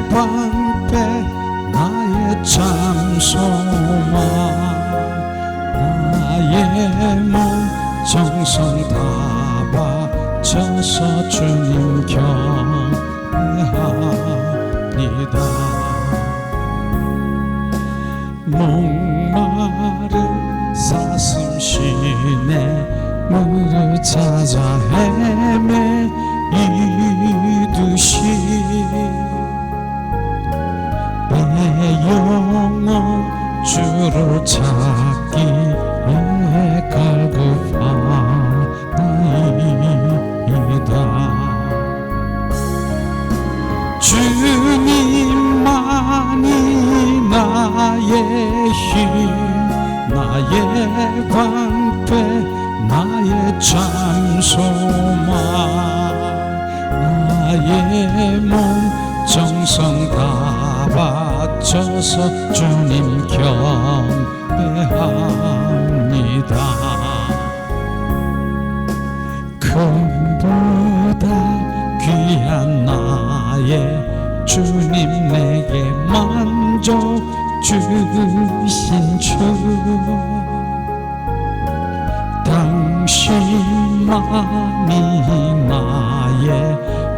방패 나의 참소망 나의 몸 정성 다 바쳐서 주님 경배합니다. 목마른 사슴 시내 물을 찾아 헤매이듯이 내 영혼 주를 찾기에 갈급하나이다. 주님만이 나의 힘 나의 방패 나의 참소망 나의 몸 정성 다 바쳐서 주님 경배합니다. 금보다 귀한 나의 주님 내게 만져 주신 주 당신만이 나의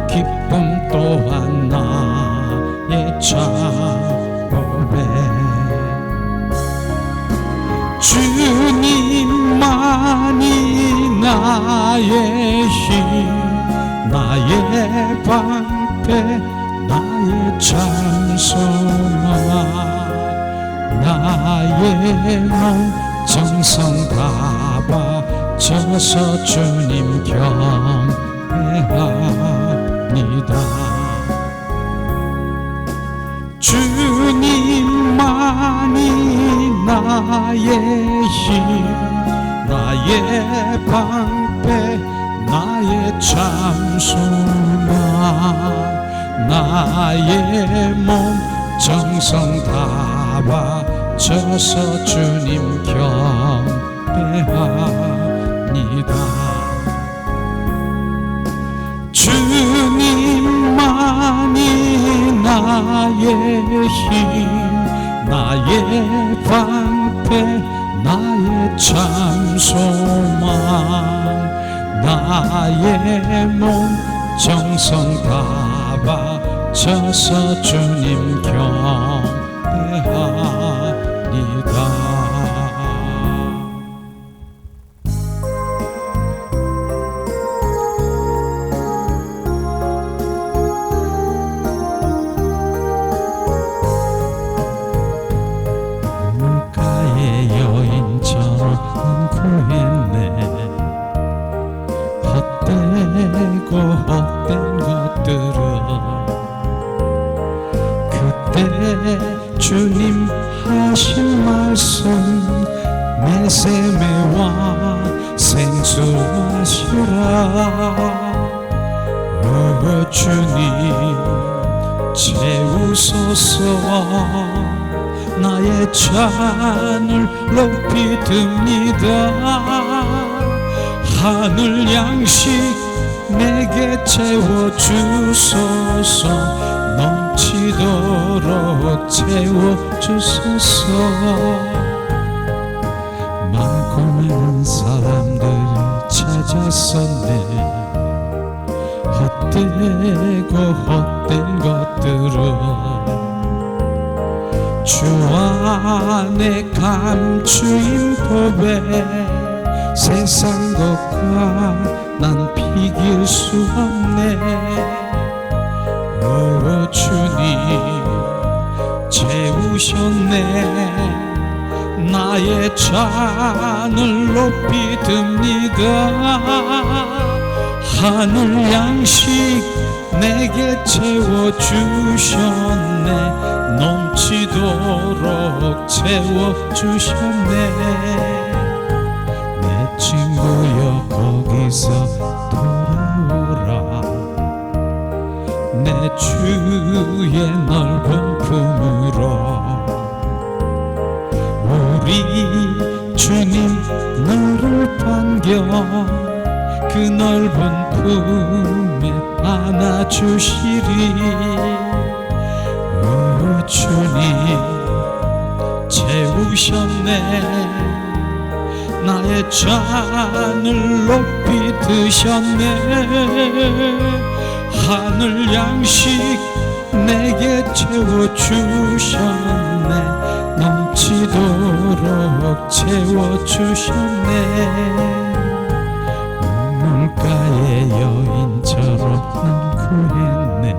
기쁨 또한 나의 자고백 주님만이 나의 힘 나의 방패 나의 참소망 나의 몸 정성 다 바쳐서 주님 경배합니다. 주님만이 나의 힘 나의 방패 나의 참소망 나의 몸 정성 다 바쳐서 주님 경배합니다. 주님만이 나의 힘 나의 방패 나의 참소망 나의 몸 정성 다 바쳐서 주님 경배합니다. 헛된 것들은 그때 주님 하신 말씀 내세매와 생수마시라. 주님 채우소서. 나의 잔을 높이 듭니다. 하늘 양식 내게 채워주소서. 넘치도록 채워주소서. 많고 많은 사람들이 찾았었네. 헛되고 헛된 것들은 주 안에 감추인 법에 세상 것과 난 비길 수 없네. 오 주님 채우셨네. 나의 잔을 높이 듭니다. 하늘 양식 내게 채워주셨네. 넘치도록 채워주셨네. 내 친구여 거기서 돌아오라. 내 주의 넓은 품으로. 우리 주님 너를 반겨 그 넓은 품에 안아주시리. 주님 채우셨네. 나의 잔을 높이 드셨네. 하늘 양식 내게 채워주셨네. 넘치도록 채워주셨네. 눈물가의 여인처럼 난 구했네.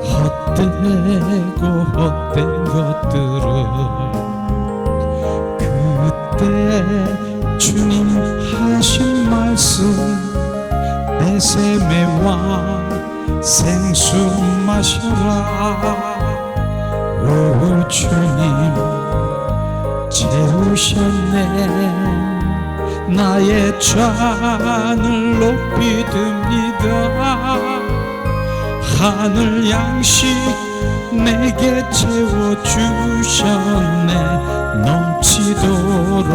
헛되고 헛된 것들을 그때 주님 하신 말씀 베세메와 생수 마셔라. 오 주님 채우셨네. 나의 잔을 높이 듭니다. 하늘 양식 내게 채워주셨네. 넘치도록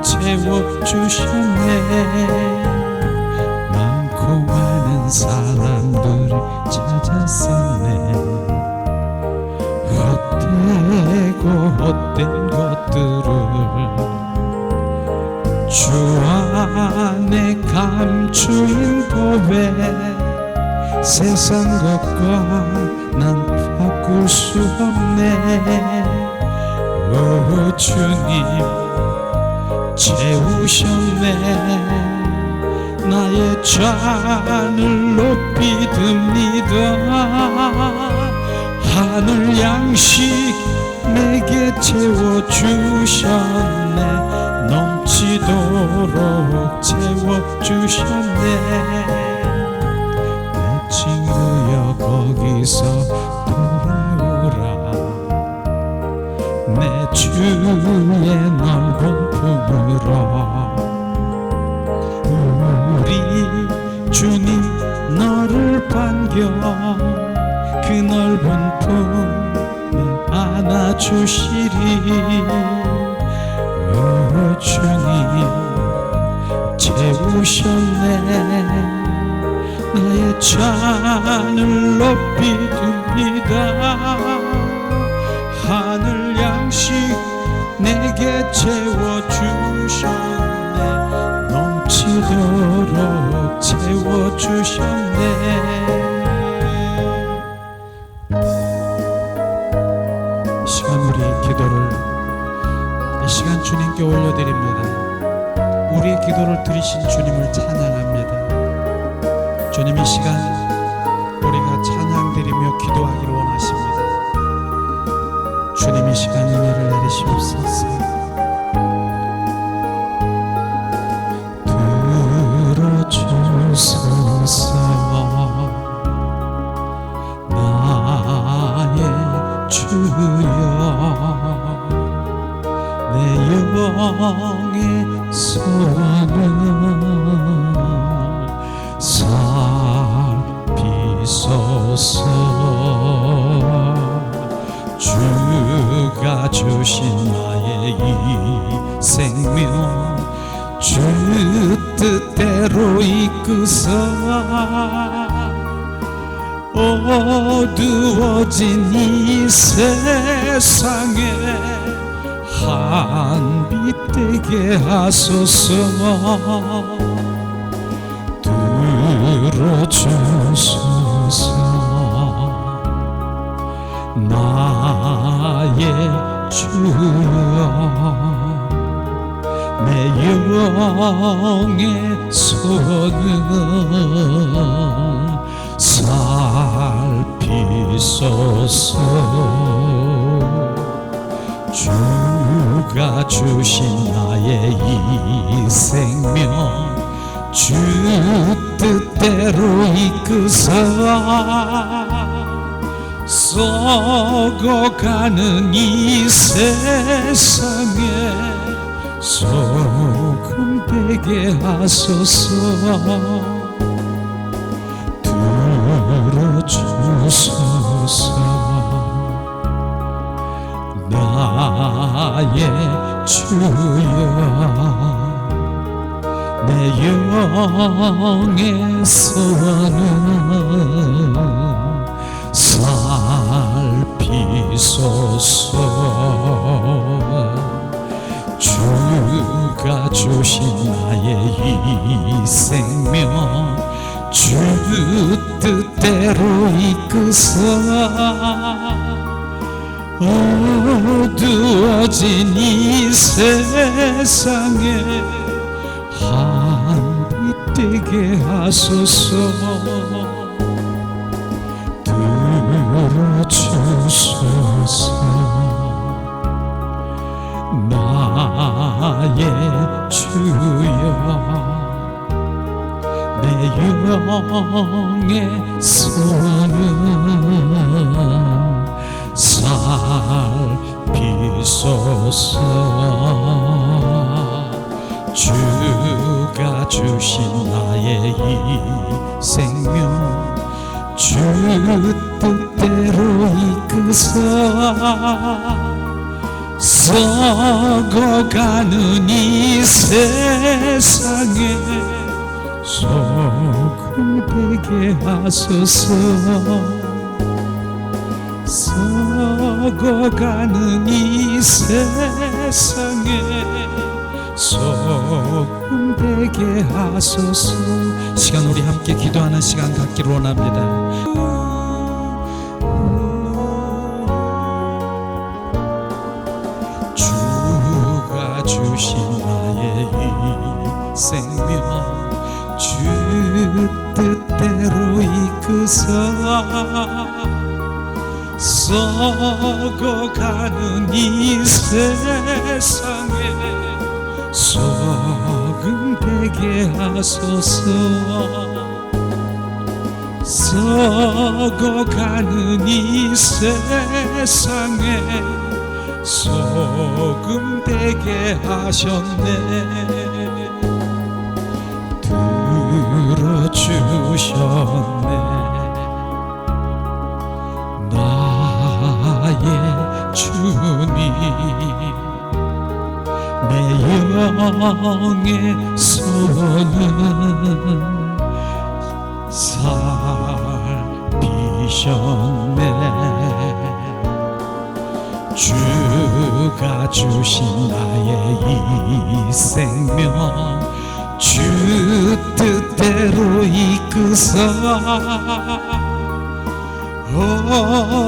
채워주셨네. 많고 많은 사람들을 찾았었네. 헛되고 헛된 것들을 주 안에 감추인 법에 세상 것과 난 바꿀 수 없네. 오 주님 채우셨네. 나의 잔을 높이 듭니다. 하늘 양식 내게 채워주셨네. 넘치도록 채워주셨네. 내 친구여 거기서 돌아오라. 내 주의 넓은 품으로. 우리 주님 너를 반겨 그 넓은 품에 안아주시리. 오 주님 채우셨네. 나의 잔을 높이 듭니다. 하늘 양식 내게 채워주셨네. 넘치도록 채워주셨네. 이 시간 우리 기도를 이 시간 주님께 올려드립니다. 우리의 기도를 들으신 주님을 찬양합니다. 주님 이 시간 우리가 찬양드리며 기도하기를 원하십니다. 주님 이 시간 은혜를 내리시옵소서. 들어주소서. 나의 주여 내 영의 소원을 살피소서. 주가 주신 나의 이 생명 주 뜻대로 이끄사 어두워진 이 세상에 한빛 되게 하소서. 들어주소서. 나의 주여 내 영의 소원을 살피소서. 주가 주신 나의 이 생명 주 뜻대로 이끄사 썩어가는 이 세상에 소금 되게 하소서. 들어주소서. 나의 주여 내 영의 소원은 살피소서. 이끄사 어두워진 이 세상에 한빛 되게 하소서. 들어주소서. 나의 주여 내 영의 소원은 살피소서. 주가 주신 나의 이 생명 주 뜻대로 이끄사 썩어가는 이 세상에 소금 되게 하소서. 썩어가는 이 세상에 소금 되게 하소서. 시간 우리 함께 기도하는 시간 갖기를 원합니다. 주가 주신 나의 이 생명 주 뜻대로 이끄사 썩어가는 이 세상에 소금 되게 하소서. 썩어가는 이 세상에 소금 되게 하셨네. 들어주셨네. 나의 주님 내 영의 소원은 살피셨네. 주가 주신 나의 이 생명 주 뜻대로 이끄사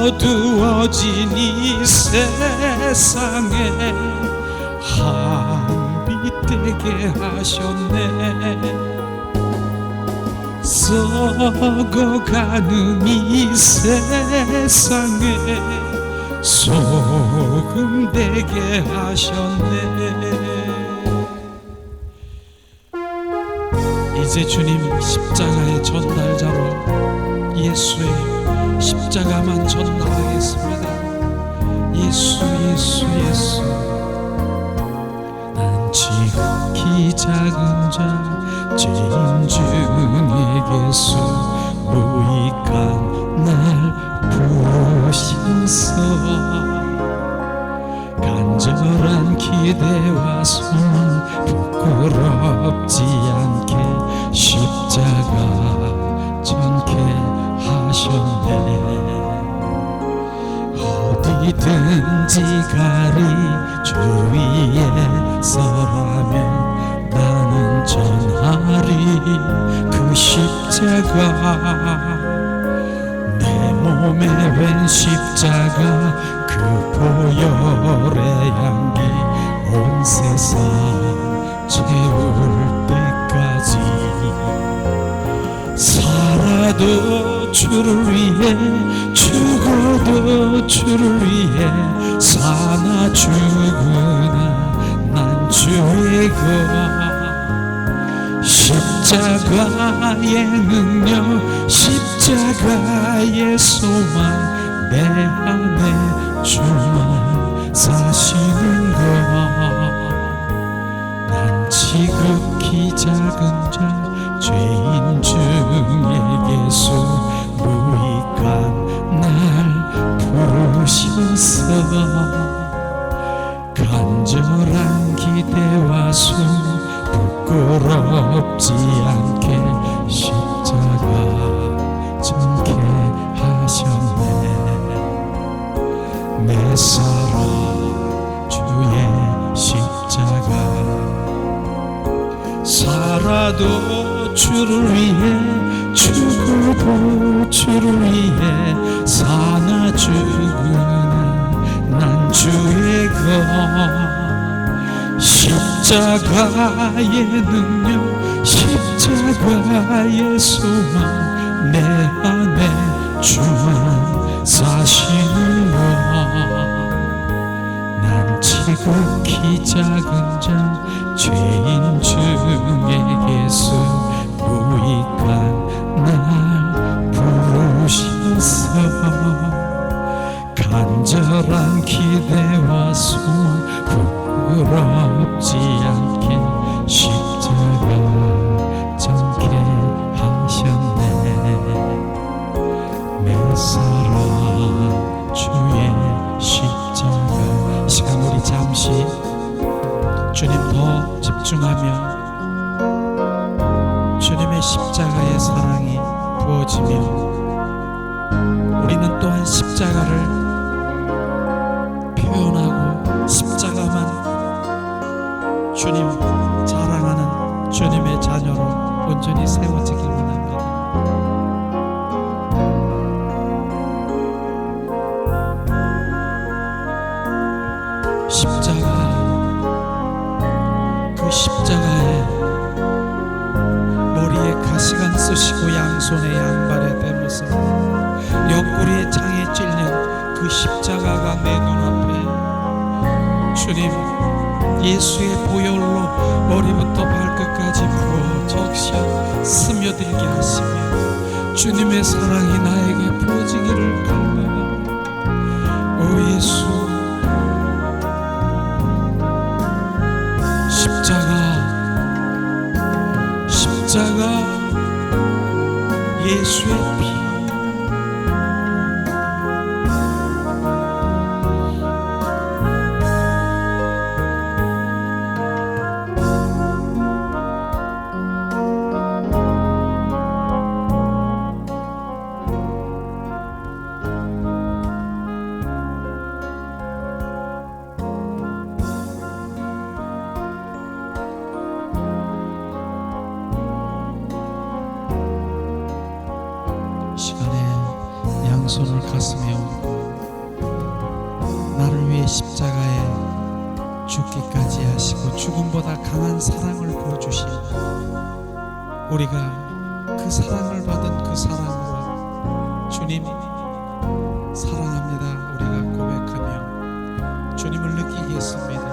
어두워진 이 세상에 한빛 되게 하셨네. 썩어가는 이 세상에 소금 되게 하셨네. 이제 주님 십자가의 전달자로 예수의 십자가만 전달하겠습니다. 예수 예수 예수. 난 지극히 작은 자 죄인 중에게서 무익한 날 부으셔서 간절한 기대와 소망 부끄럽지 않게 십자가 전케 하셨네. 어디든지 가리 주 위에 서라면 나는 전하리 그 십자가. 내 몸에 웬 십자가 그 보혈의 향기 온 세상 채울 때까지 살아도 주를 위해 죽어도 주를 위해 사나 죽으나 난 주의 것. 십자가의 능력 십자가의 소망 내 안에 주만 사시는 것. 난 지극히 작은 자 죄인 중에게서 무익한 날 부르셔서 간절한 기대와 숨 부끄럽지 않게 십자가 전케 하셨네. 내 사랑 주의 십자가. 살아도 주를 위해 죽어도 주를 위해 사나 죽으나 난 주의 것 십자가의 능력 십자가의 소망 내 안에 주만 사시는 것 난 지극히 작은 자 죄인 중에게서 유익한 날 부르셔서 간절한 기대와 소원 부끄럽지 않게 십자가 정게 하셨네 내 사랑 주의 십자가 시간 우리 잠시 주님 더 집중하며 주님의 십자가의 사랑이 부어지며 우리는 또한 십자가를 표현하고 십자가만 주님 자랑하는 주님의 자녀로 온전히 세워지길 원합니다. 십자가 그 십자가에 머리에 가시관 쓰시고 양손에 양발에 대면서 옆구리에 창에 찔린 그 십자가가 내 눈앞에 주님 예수의 보혈로 머리부터 발끝까지 부어 적셔 스며들게 하시며 주님의 사랑이 나에게 부어지기를 갈망하오. 오 예수 십자가 예수의 피 손을 가슴에 얹고 나를 위해 십자가에 죽기까지 하시고 죽음보다 강한 사랑을 보여주신 우리가 그 사랑을 받은 그 사랑으로 주님 사랑합니다 우리가 고백하며 주님을 느끼겠습니다.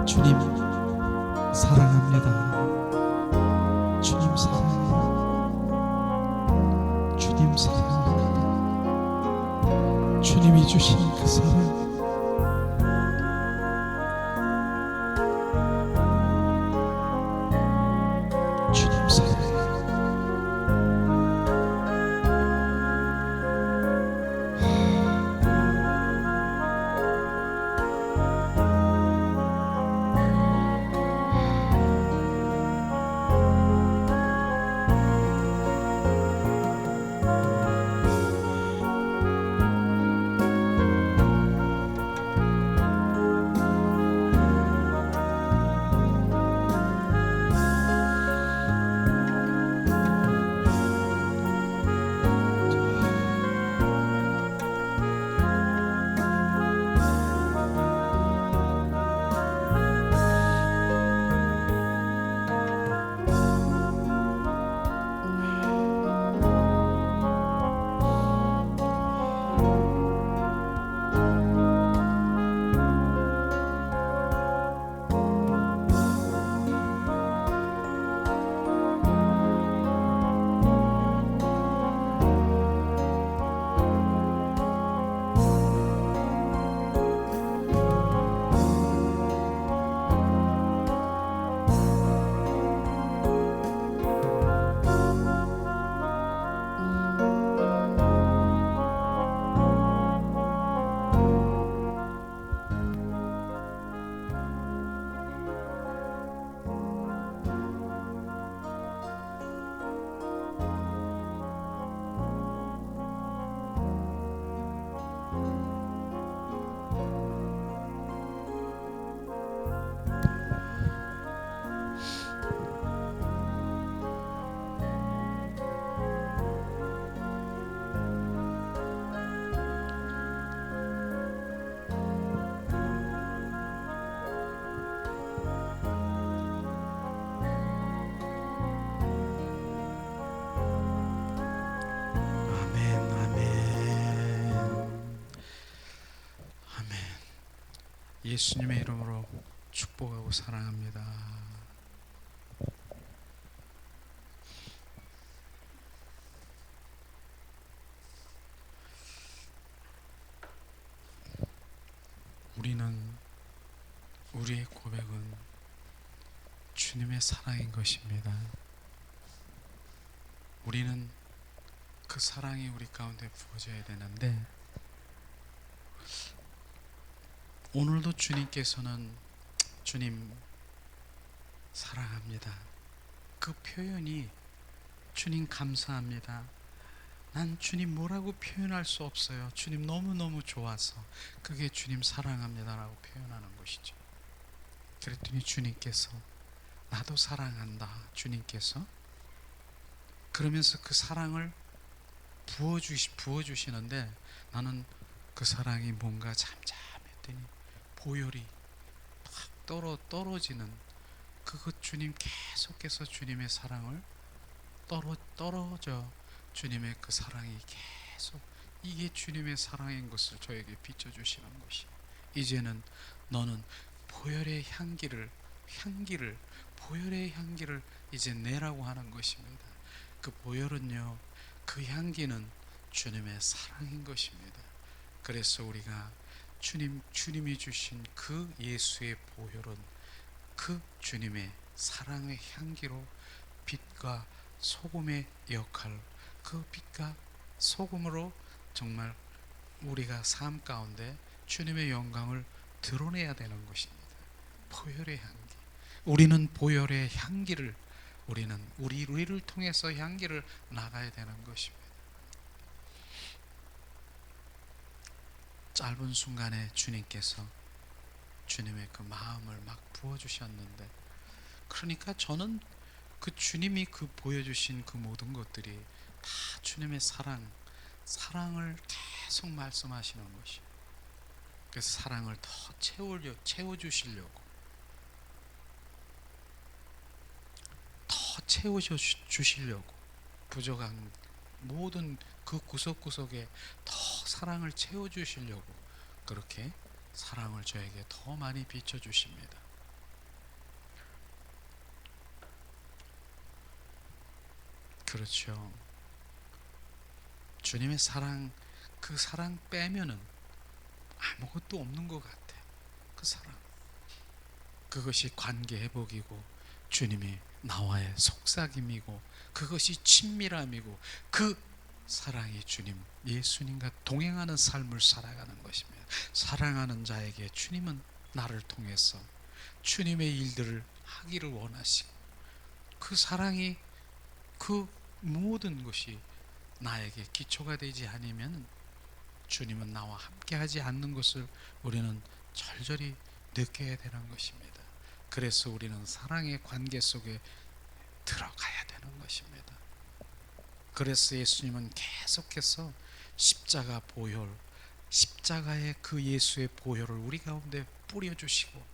주님 사랑합니다. 주님 사랑합니다. 주님 사랑합니다. 주님이 주신 그 사랑 주님 사랑 예수님의 이름으로 축복하고 사랑합니다. 우리의 고백은 주님의 사랑인 것입니다. 우리는 그 사랑이 우리 가운데 부어져야 되는데, 오늘도 주님께서는 주님 사랑합니다, 그 표현이 주님 감사합니다, 난 주님 뭐라고 표현할 수 없어요, 주님 너무너무 좋아서, 그게 주님 사랑합니다 라고 표현하는 것이죠. 그랬더니 주님께서 나도 사랑한다, 주님께서 그러면서 그 사랑을 부어주시는데, 나는 그 사랑이 뭔가 잠잠했더니 보혈이 팍 떨어지는, 그것 주님 계속해서 주님의 사랑을 떨어져 주님의 그 사랑이 계속, 이게 주님의 사랑인 것을 저에게 비춰주시는 것이, 이제는 너는 보혈의 향기를 보혈의 향기를 이제 내라고 하는 것입니다. 그 보혈은요, 그 향기는 주님의 사랑인 것입니다. 그래서 우리가 주님이 주신 그 예수의 보혈은 그 주님의 사랑의 향기로 빛과 소금의 역할, 그 빛과 소금으로 정말 우리가 삶 가운데 주님의 영광을 드러내야 되는 것입니다. 보혈의 향기, 우리는 보혈의 향기를, 우리를 통해서 향기를 나가야 되는 것입니다. 짧은 순간에 주님께서 주님의 그 마음을 막 부어주셨는데, 그러니까 저는 그 주님이 그 보여주신 그 모든 것들이 다 주님의 사랑을 계속 말씀하시는 것이, 그래서 사랑을 더 채워주시려고, 더 채워주시려고, 부족한 모든 그 구석구석에 더 사랑을 채워주시려고 그렇게 사랑을 저에게 더 많이 비춰주십니다. 그렇죠. 주님의 사랑, 그 사랑 빼면은 아무것도 없는 것 같아. 그 사랑, 그것이 관계 회복이고 주님이 나와의 속삭임이고 그것이 친밀함이고, 그 사랑이 주님 예수님과 동행하는 삶을 살아가는 것입니다. 사랑하는 자에게 주님은 나를 통해서 주님의 일들을 하기를 원하시고, 그 사랑이, 그 모든 것이 나에게 기초가 되지 않으면 주님은 나와 함께 하지 않는 것을 우리는 절절히 느껴야 되는 것입니다. 그래서 우리는 사랑의 관계 속에 들어가야 되는 것입니다. 그래서 예수님은 계속해서 십자가 보혈, 십자가의 그 예수의 보혈을 우리 가운데 뿌려주시고,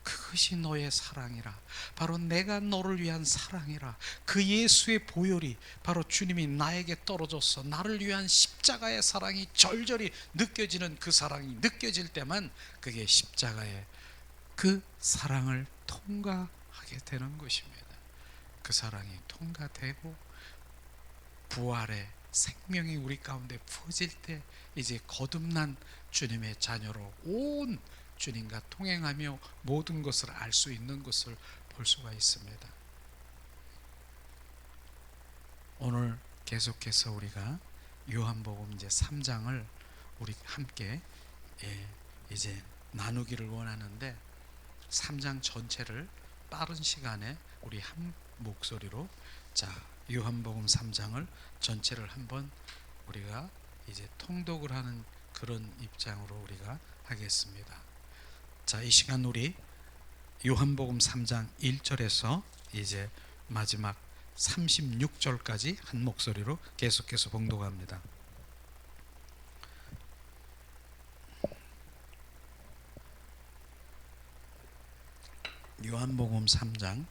그것이 너의 사랑이라, 바로 내가 너를 위한 사랑이라, 그 예수의 보혈이 바로 주님이 나에게 떨어져서 나를 위한 십자가의 사랑이 절절히 느껴지는, 그 사랑이 느껴질 때만 그게 십자가의 그 사랑을 통과하게 되는 것입니다. 그 사랑이 통과되고 부활의 생명이 우리 가운데 부어질 때, 이제 거듭난 주님의 자녀로 온 주님과 통행하며 모든 것을 알 수 있는 것을 볼 수가 있습니다. 오늘 계속해서 우리가 요한복음 이제 3장을 우리 함께 이제 나누기를 원하는데, 3장 전체를 빠른 시간에 우리 한 목소리로, 자, 요한복음 3장을 전체를 한번 우리가 이제 통독을 하는 그런 입장으로 우리가 하겠습니다. 자, 이 시간 우리 요한복음 3장 1절에서 이제 마지막 36절까지 한 목소리로 계속해서 봉독합니다. 요한복음 3장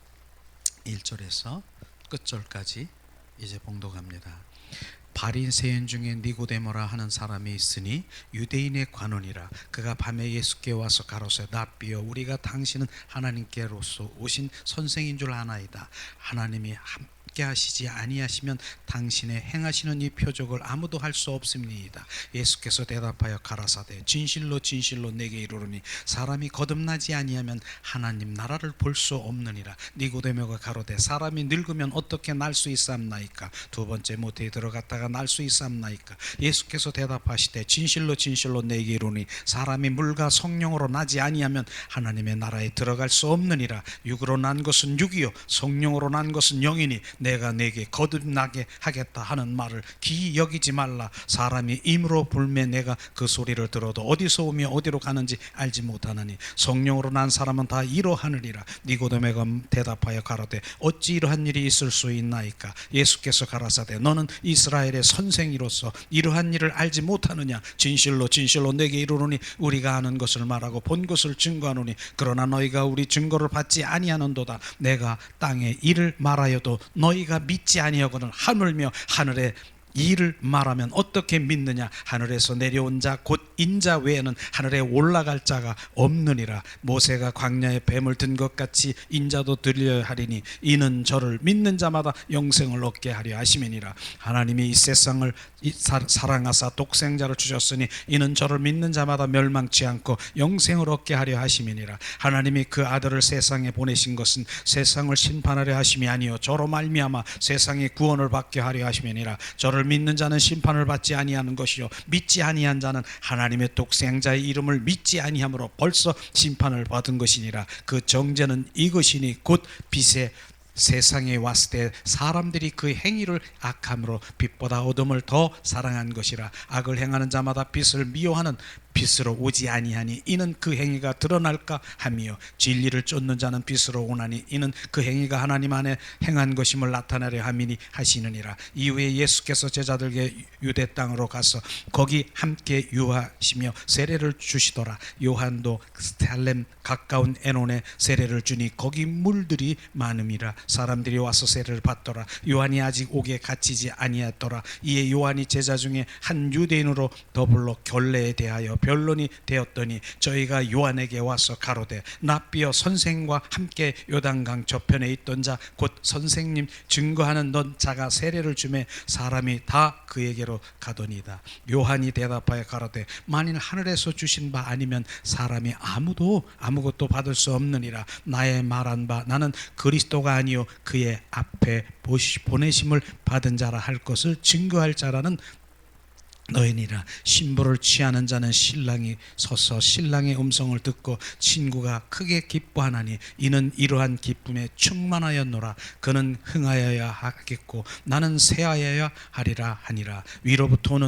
1절에서 끝절까지 이제 봉독합니다. 바리새인 중에 니고데모라 하는 사람이 있으니 유대인의 관원이라. 그가 밤에 예수께 와서 가로되 랍비여 우리가 당신은 하나님께로서 오신 선생인 줄 아나이다. 하나님이 함께 하시지 아니하시면 당신의 행하시는 이 표적을 아무도 할 수 없음이니이다. 예수께서 대답하여 가라사대 진실로 진실로 내게 이르노니 사람이 거듭나지 아니하면 하나님 나라를 볼 수 없느니라. 니고데모가 가로되 사람이 늙으면 어떻게 날 수 있사옵나이까? 두 번째 모태에 들어갔다가 날 수 있사옵나이까? 예수께서 대답하시되 진실로 진실로 내게 이르노니 사람이 물과 성령으로 나지 아니하면 하나님의 나라에 들어갈 수 없느니라. 육으로 난 것은 육이요 성령으로 난 것은 영이니 내가 내게 거듭나게 하겠다 하는 말을 기이 여기지 말라. 사람이 임으로 불매 내가 그 소리를 들어도 어디서 오며 어디로 가는지 알지 못하나니 성령으로 난 사람은 다 이러하느니라. 니고데모가 대답하여 가로되 어찌 이러한 일이 있을 수 있나이까? 예수께서 가라사대 너는 이스라엘의 선생이로서 이러한 일을 알지 못하느냐? 진실로 진실로 내게 이르노니 우리가 아는 것을 말하고 본 것을 증거하노니 그러나 너희가 우리 증거를 받지 아니하는도다. 내가 땅에 일을 말하여도 너희가 믿지 아니하거늘 하물며 하늘에 이를 말하면 어떻게 믿느냐? 하늘에서 내려온 자 곧 인자 외에는 하늘에 올라갈 자가 없느니라. 모세가 광야에 뱀을 든 것 같이 인자도 들려야 하리니 이는 저를 믿는 자마다 영생을 얻게 하려 하심이니라. 하나님이 이 세상을 사랑하사 독생자를 주셨으니 이는 저를 믿는 자마다 멸망치 않고 영생을 얻게 하려 하심이니라. 하나님이 그 아들을 세상에 보내신 것은 세상을 심판하려 하심이 아니요 저로 말미암아 세상의 구원을 받게 하려 하심이니라. 저를 믿는 자는 심판을 받지 아니하는 것이요 믿지 아니한 자는 하나님의 독생자의 이름을 믿지 아니함으로 벌써 심판을 받은 것이니라. 그 정죄는 이것이니 곧 빛의 세상에 왔을 때 사람들이 그 행위를 악함으로 빛보다 어둠을 더 사랑한 것이라. 악을 행하는 자마다 빛을 미워하는 빛으로 오지 아니하니 이는 그 행위가 드러날까 하며 진리를 쫓는 자는 빛으로 오나니 이는 그 행위가 하나님 안에 행한 것임을 나타내려 함이니 하시느니라. 이후에 예수께서 제자들에게 유대 땅으로 가서 거기 함께 유하시며 세례를 주시더라. 요한도 살렘 가까운 에논에 세례를 주니 거기 물들이 많음이라. 사람들이 와서 세례를 받더라. 요한이 아직 옥에 갇히지 아니하였더라. 이에 요한이 제자 중에 한 유대인으로 더불어 결례에 대하여 변론이 되었더니 저희가 요한에게 와서 가로되 랍비여 선생과 함께 요단강 저편에 있던 자 곧 선생님 증거하는 넌 자가 세례를 주매 사람이 다 그에게로 가더니이다. 요한이 대답하여 가로되 만일 하늘에서 주신 바 아니면 사람이 아무것도 받을 수 없느니라. 나의 말한 바 나는 그리스도가 아니요 그의 앞에 보내심을 받은 자라 할 것을 증거할 자라는 너희니라. 신부를 취하는 자는 신랑이 서서 신랑의 음성을 듣고 친구가 크게 기뻐하나니 이는 이러한 기쁨에 충만하였노라. 그는 흥하여야 하겠고 나는 쇠하여야 하리라 하니라. 위로부터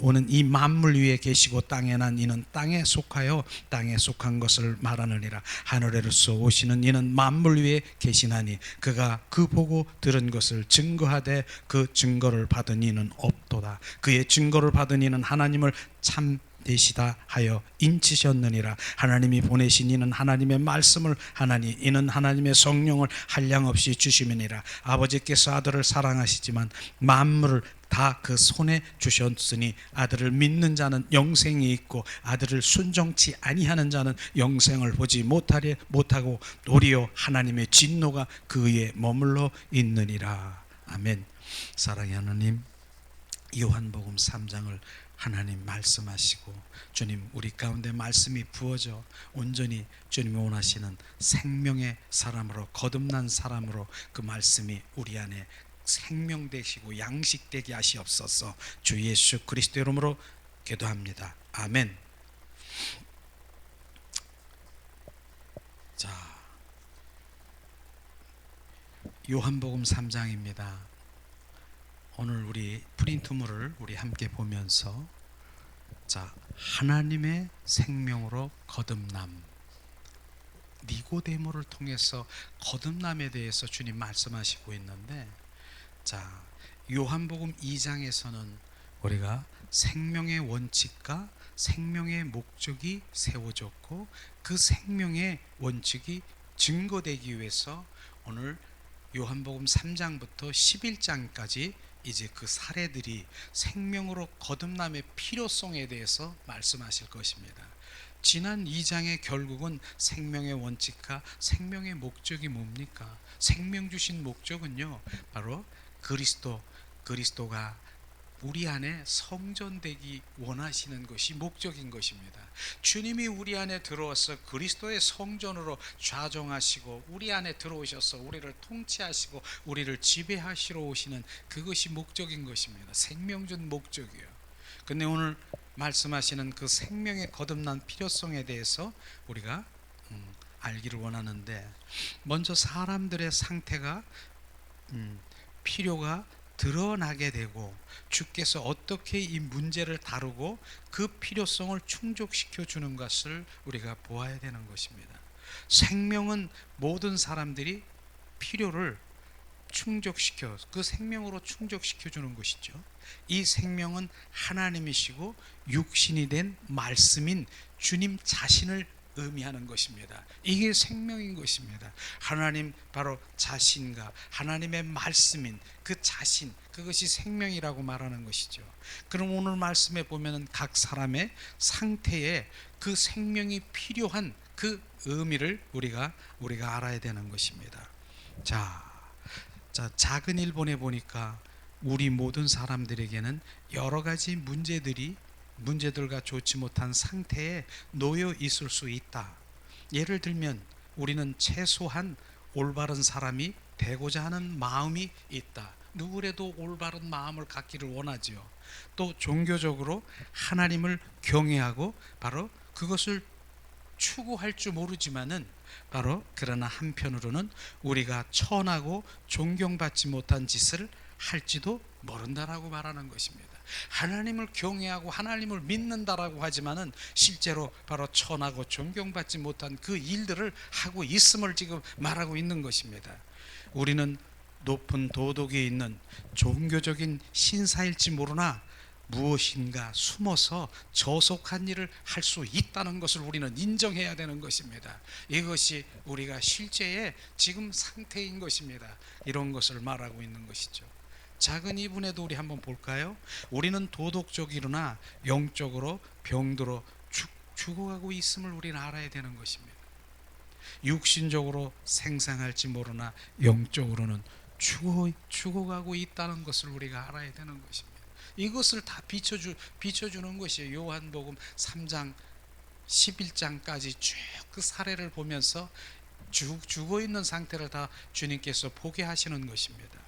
오는 이 만물 위에 계시고 땅에 난 이는 땅에 속하여 땅에 속한 것을 말하느니라. 하늘에서 오시는 이는 만물 위에 계시나니 그가 그 보고 들은 것을 증거하되 그 증거를 받은 이는 없도다. 그의 증거를 받은 이는 하나님을 참되시다 하여 인치셨느니라. 하나님이 보내신 이는 하나님의 말씀을 하나니 이는 하나님의 성령을 한량없이 주시느니라. 아버지께서 아들을 사랑하시지만 만물을 다 그 손에 주셨으니 아들을 믿는 자는 영생이 있고 아들을 순종치 아니하는 자는 영생을 보지 못하고 도리어 하나님의 진노가 그 위에 머물러 있느니라. 아멘. 사랑의 하나님, 요한복음 3장을 하나님 말씀하시고 주님 우리 가운데 말씀이 부어져 온전히 주님이 원하시는 생명의 사람으로 거듭난 사람으로 그 말씀이 우리 안에 생명 되시고 양식 되게 하시옵소서. 주 예수 그리스도 이름으로 기도합니다. 아멘. 자, 요한복음 3장입니다. 오늘 우리 프린트물을 우리 함께 보면서 자, 하나님의 생명으로 거듭남, 니고데모를 통해서 거듭남에 대해서 주님 말씀하시고 있는데, 자, 요한복음 2장에서는 우리가 생명의 원칙과 생명의 목적이 세워졌고 그 생명의 원칙이 증거되기 위해서 오늘 요한복음 3장부터 11장까지 이제 그 사례들이 생명으로 거듭남의 필요성에 대해서 말씀하실 것입니다. 지난 2장의 결국은 생명의 원칙과 생명의 목적이 뭡니까? 생명 주신 목적은요, 바로 그리스도가 우리 안에 성전되기 원하시는 것이 목적인 것입니다. 주님이 우리 안에 들어와서 그리스도의 성전으로 좌정하시고 우리 안에 들어오셔서 우리를 통치하시고 우리를 지배하시러 오시는 그것이 목적인 것입니다. 생명준 목적이요. 근데 오늘 말씀하시는 그 생명의 거듭난 필요성에 대해서 우리가 알기를 원하는데, 먼저 사람들의 상태가 필요가 드러나게 되고 주께서 어떻게 이 문제를 다루고 그 필요성을 충족시켜 주는 것을 우리가 보아야 되는 것입니다. 생명은 모든 사람들이 필요를 충족시켜 그 생명으로 충족시켜 주는 것이죠. 이 생명은 하나님이시고 육신이 된 말씀인 주님 자신을 의미하는 것입니다. 이게 생명인 것입니다. 하나님 바로 자신과 하나님의 말씀인 그 자신, 그것이 생명이라고 말하는 것이죠. 그럼 오늘 말씀에 보면은 각 사람의 상태에 그 생명이 필요한 그 의미를 우리가 알아야 되는 것입니다. 자, 작은 일본에 보니까 우리 모든 사람들에게는 여러 가지 문제들과 좋지 못한 상태에 놓여 있을 수 있다. 예를 들면 우리는 최소한 올바른 사람이 되고자 하는 마음이 있다. 누구라도 올바른 마음을 갖기를 원하지요. 또 종교적으로 하나님을 경외하고 바로 그것을 추구할 줄 모르지만은 바로 그러나 한편으로는 우리가 천하고 존경받지 못한 짓을 할지도 모른다라고 말하는 것입니다. 하나님을 경외하고 하나님을 믿는다라고 하지만은 실제로 바로 천하고 존경받지 못한 그 일들을 하고 있음을 지금 말하고 있는 것입니다. 우리는 높은 도덕에 있는 종교적인 신사일지 모르나 무엇인가 숨어서 저속한 일을 할 수 있다는 것을 우리는 인정해야 되는 것입니다. 이것이 우리가 실제의 지금 상태인 것입니다. 이런 것을 말하고 있는 것이죠. 작은 이분에도 우리 한번 볼까요? 우리는 도덕적이로나 영적으로 병들어 죽어가고 있음을 우리는 알아야 되는 것입니다. 육신적으로 생생할지 모르나 영적으로는 죽어가고 있다는 것을 우리가 알아야 되는 것입니다. 이것을 다 비춰주는 것이에요. 요한복음 3장 11장까지 쭉 그 사례를 보면서 죽어있는 상태를 다 주님께서 보게 하시는 것입니다.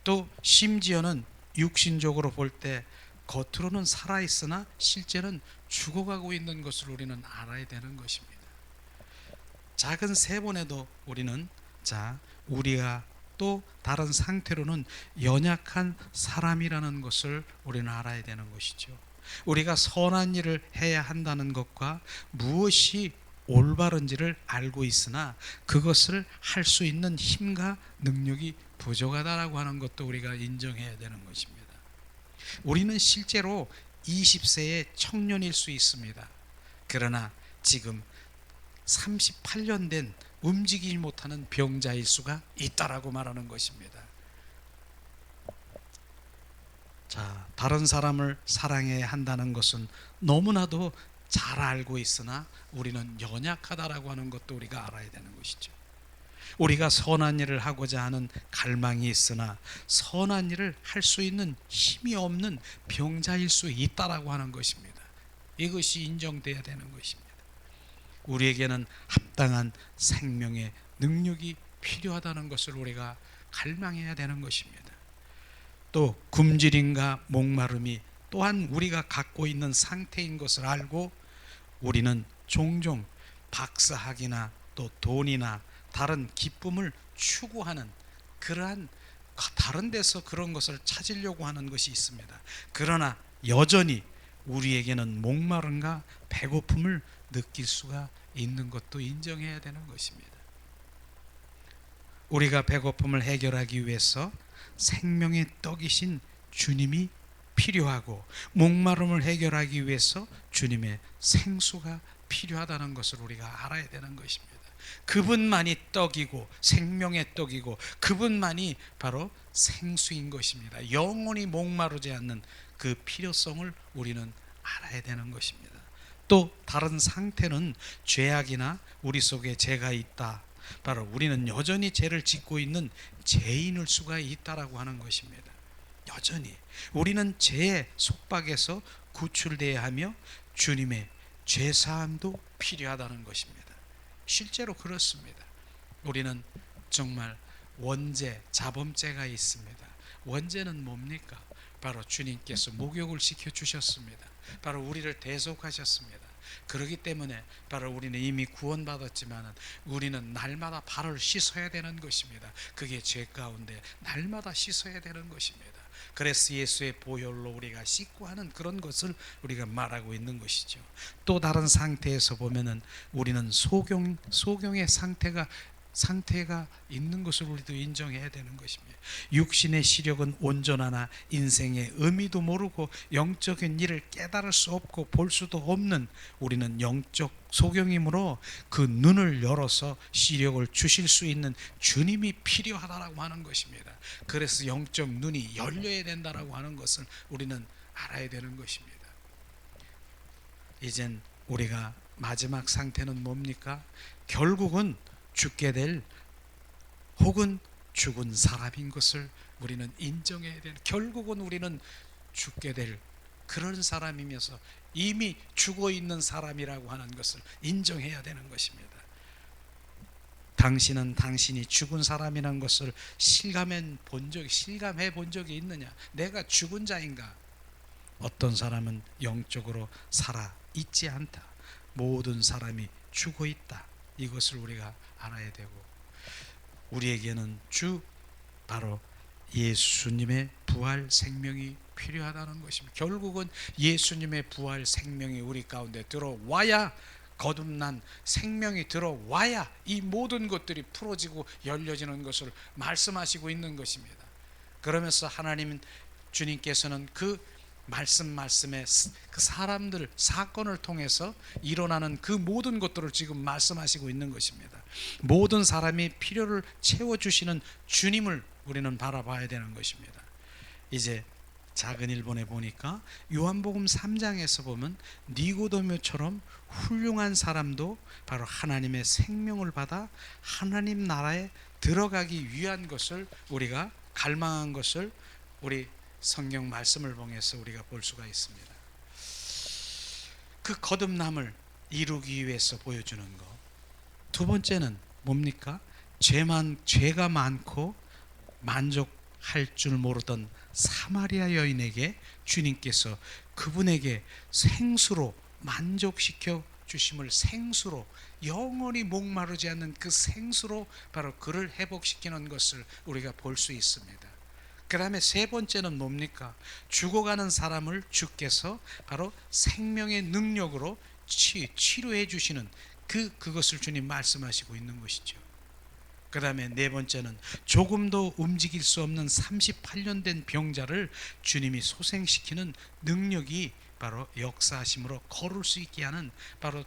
또 심지어는 육신적으로 볼 때 겉으로는 살아있으나 실제는 죽어가고 있는 것을 우리는 알아야 되는 것입니다. 작은 세번에도 우리는 우리가 또 다른 상태로는 연약한 사람이라는 것을 우리는 알아야 되는 것이죠. 우리가 선한 일을 해야 한다는 것과 무엇이 올바른지를 알고 있으나 그것을 할 수 있는 힘과 능력이 부족하다라고 하는 것도 우리가 인정해야 되는 것입니다. 우리는 실제로 20세의 청년일 수 있습니다. 그러나 지금 38년 된 움직이지 못하는 병자일 수가 있다라고 말하는 것입니다. 다른 사람을 사랑해야 한다는 것은 너무나도 잘 알고 있으나 우리는 연약하다라고 하는 것도 우리가 알아야 되는 것이죠. 우리가 선한 일을 하고자 하는 갈망이 있으나 선한 일을 할 수 있는 힘이 없는 병자일 수 있다라고 하는 것입니다. 이것이 인정돼야 되는 것입니다. 우리에게는 합당한 생명의 능력이 필요하다는 것을 우리가 갈망해야 되는 것입니다. 또 굶주림과 목마름이 또한 우리가 갖고 있는 상태인 것을 알고 우리는 종종 박사학이나 또 돈이나 다른 기쁨을 추구하는 그러한 다른 데서 그런 것을 찾으려고 하는 것이 있습니다. 그러나 여전히 우리에게는 목마름과 배고픔을 느낄 수가 있는 것도 인정해야 되는 것입니다. 우리가 배고픔을 해결하기 위해서 생명의 떡이신 주님이 필요하고 목마름을 해결하기 위해서 주님의 생수가 필요하다는 것을 우리가 알아야 되는 것입니다. 그분만이 떡이고 생명의 떡이고 그분만이 바로 생수인 것입니다. 영원히 목마르지 않는 그 필요성을 우리는 알아야 되는 것입니다. 또 다른 상태는 죄악이나 우리 속에 죄가 있다, 바로 우리는 여전히 죄를 짓고 있는 죄인일 수가 있다라고 하는 것입니다. 여전히 우리는 죄의 속박에서 구출되어야 하며 주님의 죄사함도 필요하다는 것입니다. 실제로 그렇습니다. 우리는 정말 원죄, 자범죄가 있습니다. 원죄는 뭡니까? 바로 주님께서 목욕을 시켜주셨습니다. 바로 우리를 대속하셨습니다. 그렇기 때문에 바로 우리는 이미 구원받았지만 우리는 날마다 발을 씻어야 되는 것입니다. 그게 죄 가운데 날마다 씻어야 되는 것입니다. 그래서 예수의 보혈로 우리가 씻고 하는 그런 것을 우리가 말하고 있는 것이죠. 또 다른 상태에서 보면은 우리는 소경의 상태가 있는 것을 우리도 인정해야 되는 것입니다. 육신의 시력은 온전하나 인생의 의미도 모르고 영적인 일을 깨달을 수 없고 볼 수도 없는 우리는 영적 소경이므로 그 눈을 열어서 시력을 주실 수 있는 주님이 필요하다라고 하는 것입니다. 그래서 영적 눈이 열려야 된다라고 하는 것을 우리는 알아야 되는 것입니다. 이젠 우리가 마지막 상태는 뭡니까? 결국은 죽게 될 혹은 죽은 사람인 것을 우리는 인정해야 되는, 결국은 우리는 죽게 될 그런 사람이면서 이미 죽어 있는 사람이라고 하는 것을 인정해야 되는 것입니다. 당신은 당신이 죽은 사람이라는 것을 실감해 본 적이 있느냐? 내가 죽은 자인가? 어떤 사람은 영적으로 살아 있지 않다. 모든 사람이 죽어 있다. 이것을 우리가 알아야 되고, 우리에게는 바로 예수님의 부활 생명이 필요하다는 것입니다. 결국은 예수님의 부활 생명이 우리 가운데 들어와야, 거듭난 생명이 들어와야 이 모든 것들이 풀어지고 열려지는 것을 말씀하시고 있는 것입니다. 그러면서 하나님 주님께서는 그 말씀에 그 사람들 사건을 통해서 일어나는 그 모든 것들을 지금 말씀하시고 있는 것입니다. 모든 사람이 필요를 채워주시는 주님을 우리는 바라봐야 되는 것입니다. 이제 작은 일본에 보니까 요한복음 3장에서 보면 니고데모처럼 훌륭한 사람도 바로 하나님의 생명을 받아 하나님 나라에 들어가기 위한 것을, 우리가 갈망한 것을 우리 성경 말씀을 통해서 우리가 볼 수가 있습니다. 그 거듭남을 이루기 위해서 보여주는 것. 두 번째는 뭡니까? 죄가 많고 만족할 줄 모르던 사마리아 여인에게 주님께서 그분에게 생수로 만족시켜 주심을, 생수로, 영원히 목마르지 않는 그 생수로 바로 그를 회복시키는 것을 우리가 볼 수 있습니다. 그 다음에 세 번째는 뭡니까? 죽어가는 사람을 주께서 바로 생명의 능력으로 치료해 주시는 그것을 주님 말씀하시고 있는 것이죠. 그 다음에 네 번째는 조금도 움직일 수 없는 38년 된 병자를 주님이 소생시키는 능력이 바로 역사하심으로 걸을 수 있게 하는, 바로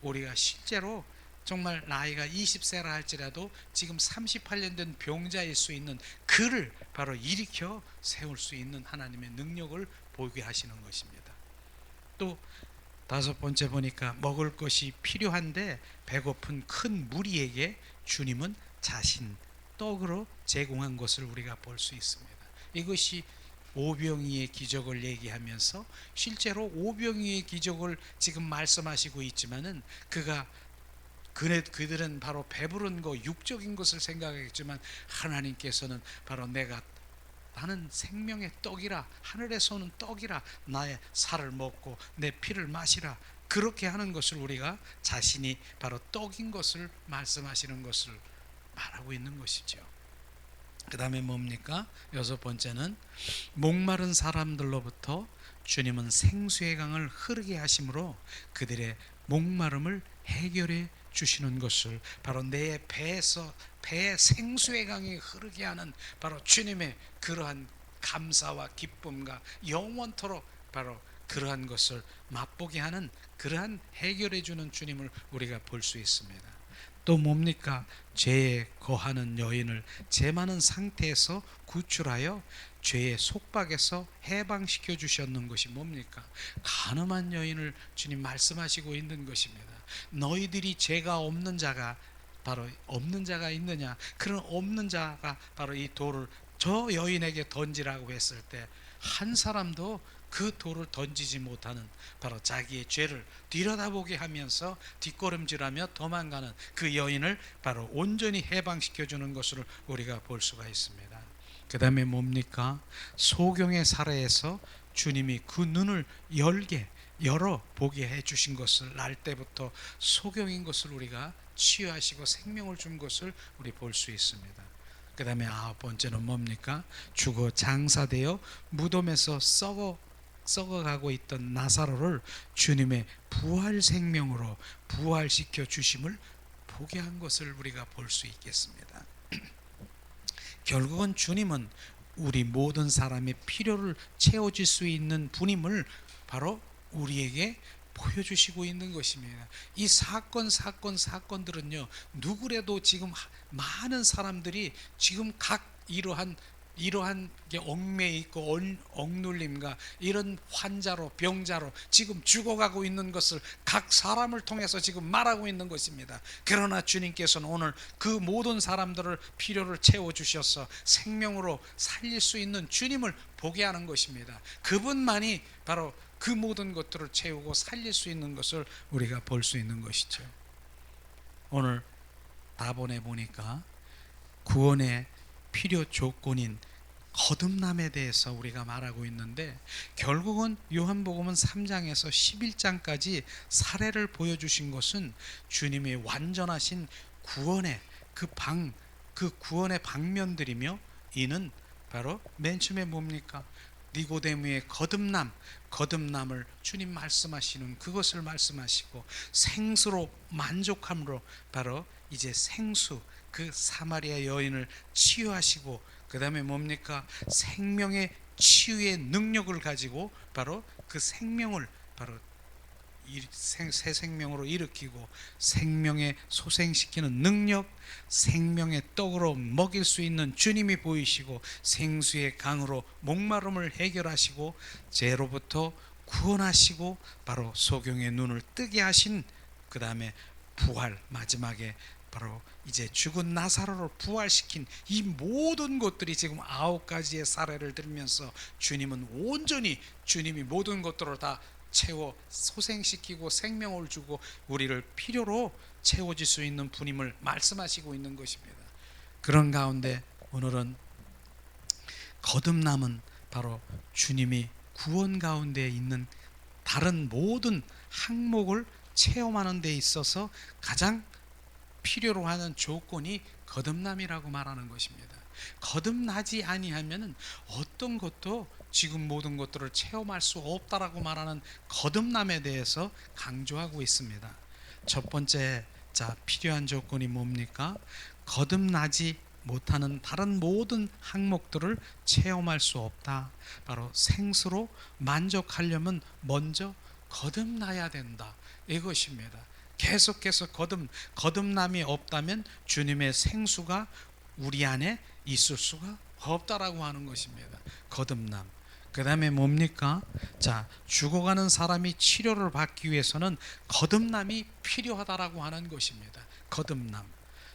우리가 실제로 정말 나이가 20세라 할지라도 지금 38년 된 병자일 수 있는 그를 바로 일으켜 세울 수 있는 하나님의 능력을 보게 하시는 것입니다. 또 다섯 번째 보니까 먹을 것이 필요한데 배고픈 큰 무리에게 주님은 자신 떡으로 제공한 것을 우리가 볼 수 있습니다. 이것이 오병이의 기적을 얘기하면서 실제로 오병이의 기적을 지금 말씀하시고 있지만은 그들은 바로 배부른 거, 육적인 것을 생각했지만 하나님께서는 바로 나는 생명의 떡이라, 하늘에서 오는 떡이라, 나의 살을 먹고 내 피를 마시라, 그렇게 하는 것을 우리가 자신이 바로 떡인 것을 말씀하시는 것을 말하고 있는 것이죠. 그 다음에 뭡니까? 여섯 번째는 목마른 사람들로부터 주님은 생수의 강을 흐르게 하심으로 그들의 목마름을 해결해 주시는 것을, 바로 내 배에 생수의 강이 흐르게 하는 바로 주님의 그러한 감사와 기쁨과 영원토록 바로 그러한 것을 맛보게 하는 그러한 해결해 주는 주님을 우리가 볼 수 있습니다. 또 뭡니까? 죄에 거하는 여인을 죄 많은 상태에서 구출하여 죄의 속박에서 해방시켜 주셨는 것이 뭡니까? 간음한 여인을 주님 말씀하시고 있는 것입니다. 너희들이 죄가 없는 자가 바로 없는 자가 있느냐? 그런 없는 자가 바로 이 돌을 저 여인에게 던지라고 했을 때 한 사람도 그 돌을 던지지 못하는, 바로 자기의 죄를 들여다보게 하면서 뒷걸음질하며 도망가는 그 여인을 바로 온전히 해방시켜 주는 것을 우리가 볼 수가 있습니다. 그 다음에 뭡니까? 소경의 사례에서 주님이 그 눈을 열어 보게 해 주신 것을, 날 때부터 소경인 것을 우리가 치유하시고 생명을 준 것을 우리 볼 수 있습니다. 그 다음에 9번째는 뭡니까? 죽어 장사되어 무덤에서 썩어가고 있던 나사로를 주님의 부활 생명으로 부활시켜 주심을 보게 한 것을 우리가 볼 수 있겠습니다. 결국은 주님은 우리 모든 사람의 필요를 채워줄 수 있는 분임을 바로 우리에게 보여주시고 있는 것입니다. 이 사건들은요, 누구라도 지금 많은 사람들이 지금 각 이러한 게 얽매여 있고 억눌림과 이런 환자로 병자로 지금 죽어가고 있는 것을 각 사람을 통해서 지금 말하고 있는 것입니다. 그러나 주님께서는 오늘 그 모든 사람들을 필요를 채워주셔서 생명으로 살릴 수 있는 주님을 보게 하는 것입니다. 그분만이 바로 그 모든 것들을 채우고 살릴 수 있는 것을 우리가 볼 수 있는 것이죠. 오늘 답원에 보니까 구원의 필요 조건인 거듭남에 대해서 우리가 말하고 있는데, 결국은 요한복음은 3장에서 11장까지 사례를 보여주신 것은 주님의 완전하신 구원의 그 구원의 방면들이며, 이는 바로 맨 처음에 뭡니까? 니고데모의 거듭남을 주님 말씀하시는 그것을 말씀하시고, 생수로 만족함으로 바로 이제 생수, 그 사마리아 여인을 치유하시고, 그 다음에 뭡니까? 생명의 치유의 능력을 가지고 바로 그 생명을 바로 새 생명으로 일으키고, 생명에 소생시키는 능력, 생명의 떡으로 먹일 수 있는 주님이 보이시고, 생수의 강으로 목마름을 해결하시고, 죄로부터 구원하시고, 바로 소경의 눈을 뜨게 하신, 그 다음에 부활, 마지막에 바로 이제 죽은 나사로를 부활시킨 이 모든 것들이 지금 9가지의 사례를 들으면서 주님은 온전히 주님이 모든 것들을 다 채워 소생시키고 생명을 주고 우리를 필요로 채워질 수 있는 분임을 말씀하시고 있는 것입니다. 그런 가운데 오늘은 거듭남은 바로 주님이 구원 가운데 있는 다른 모든 항목을 체험하는 데 있어서 가장 필요로 하는 조건이 거듭남이라고 말하는 것입니다. 거듭나지 아니하면 어떤 것도 지금 모든 것들을 체험할 수 없다라고 말하는 거듭남에 대해서 강조하고 있습니다. 첫 번째, 필요한 조건이 뭡니까? 거듭나지 못하는 다른 모든 항목들을 체험할 수 없다. 바로 생수로 만족하려면 먼저 거듭나야 된다, 이것입니다. 계속해서 거듭남이 없다면 주님의 생수가 우리 안에 있을 수가 없다라고 하는 것입니다. 거듭남. 그 다음에 뭡니까? 죽어가는 사람이 치료를 받기 위해서는 거듭남이 필요하다라고 하는 것입니다. 거듭남.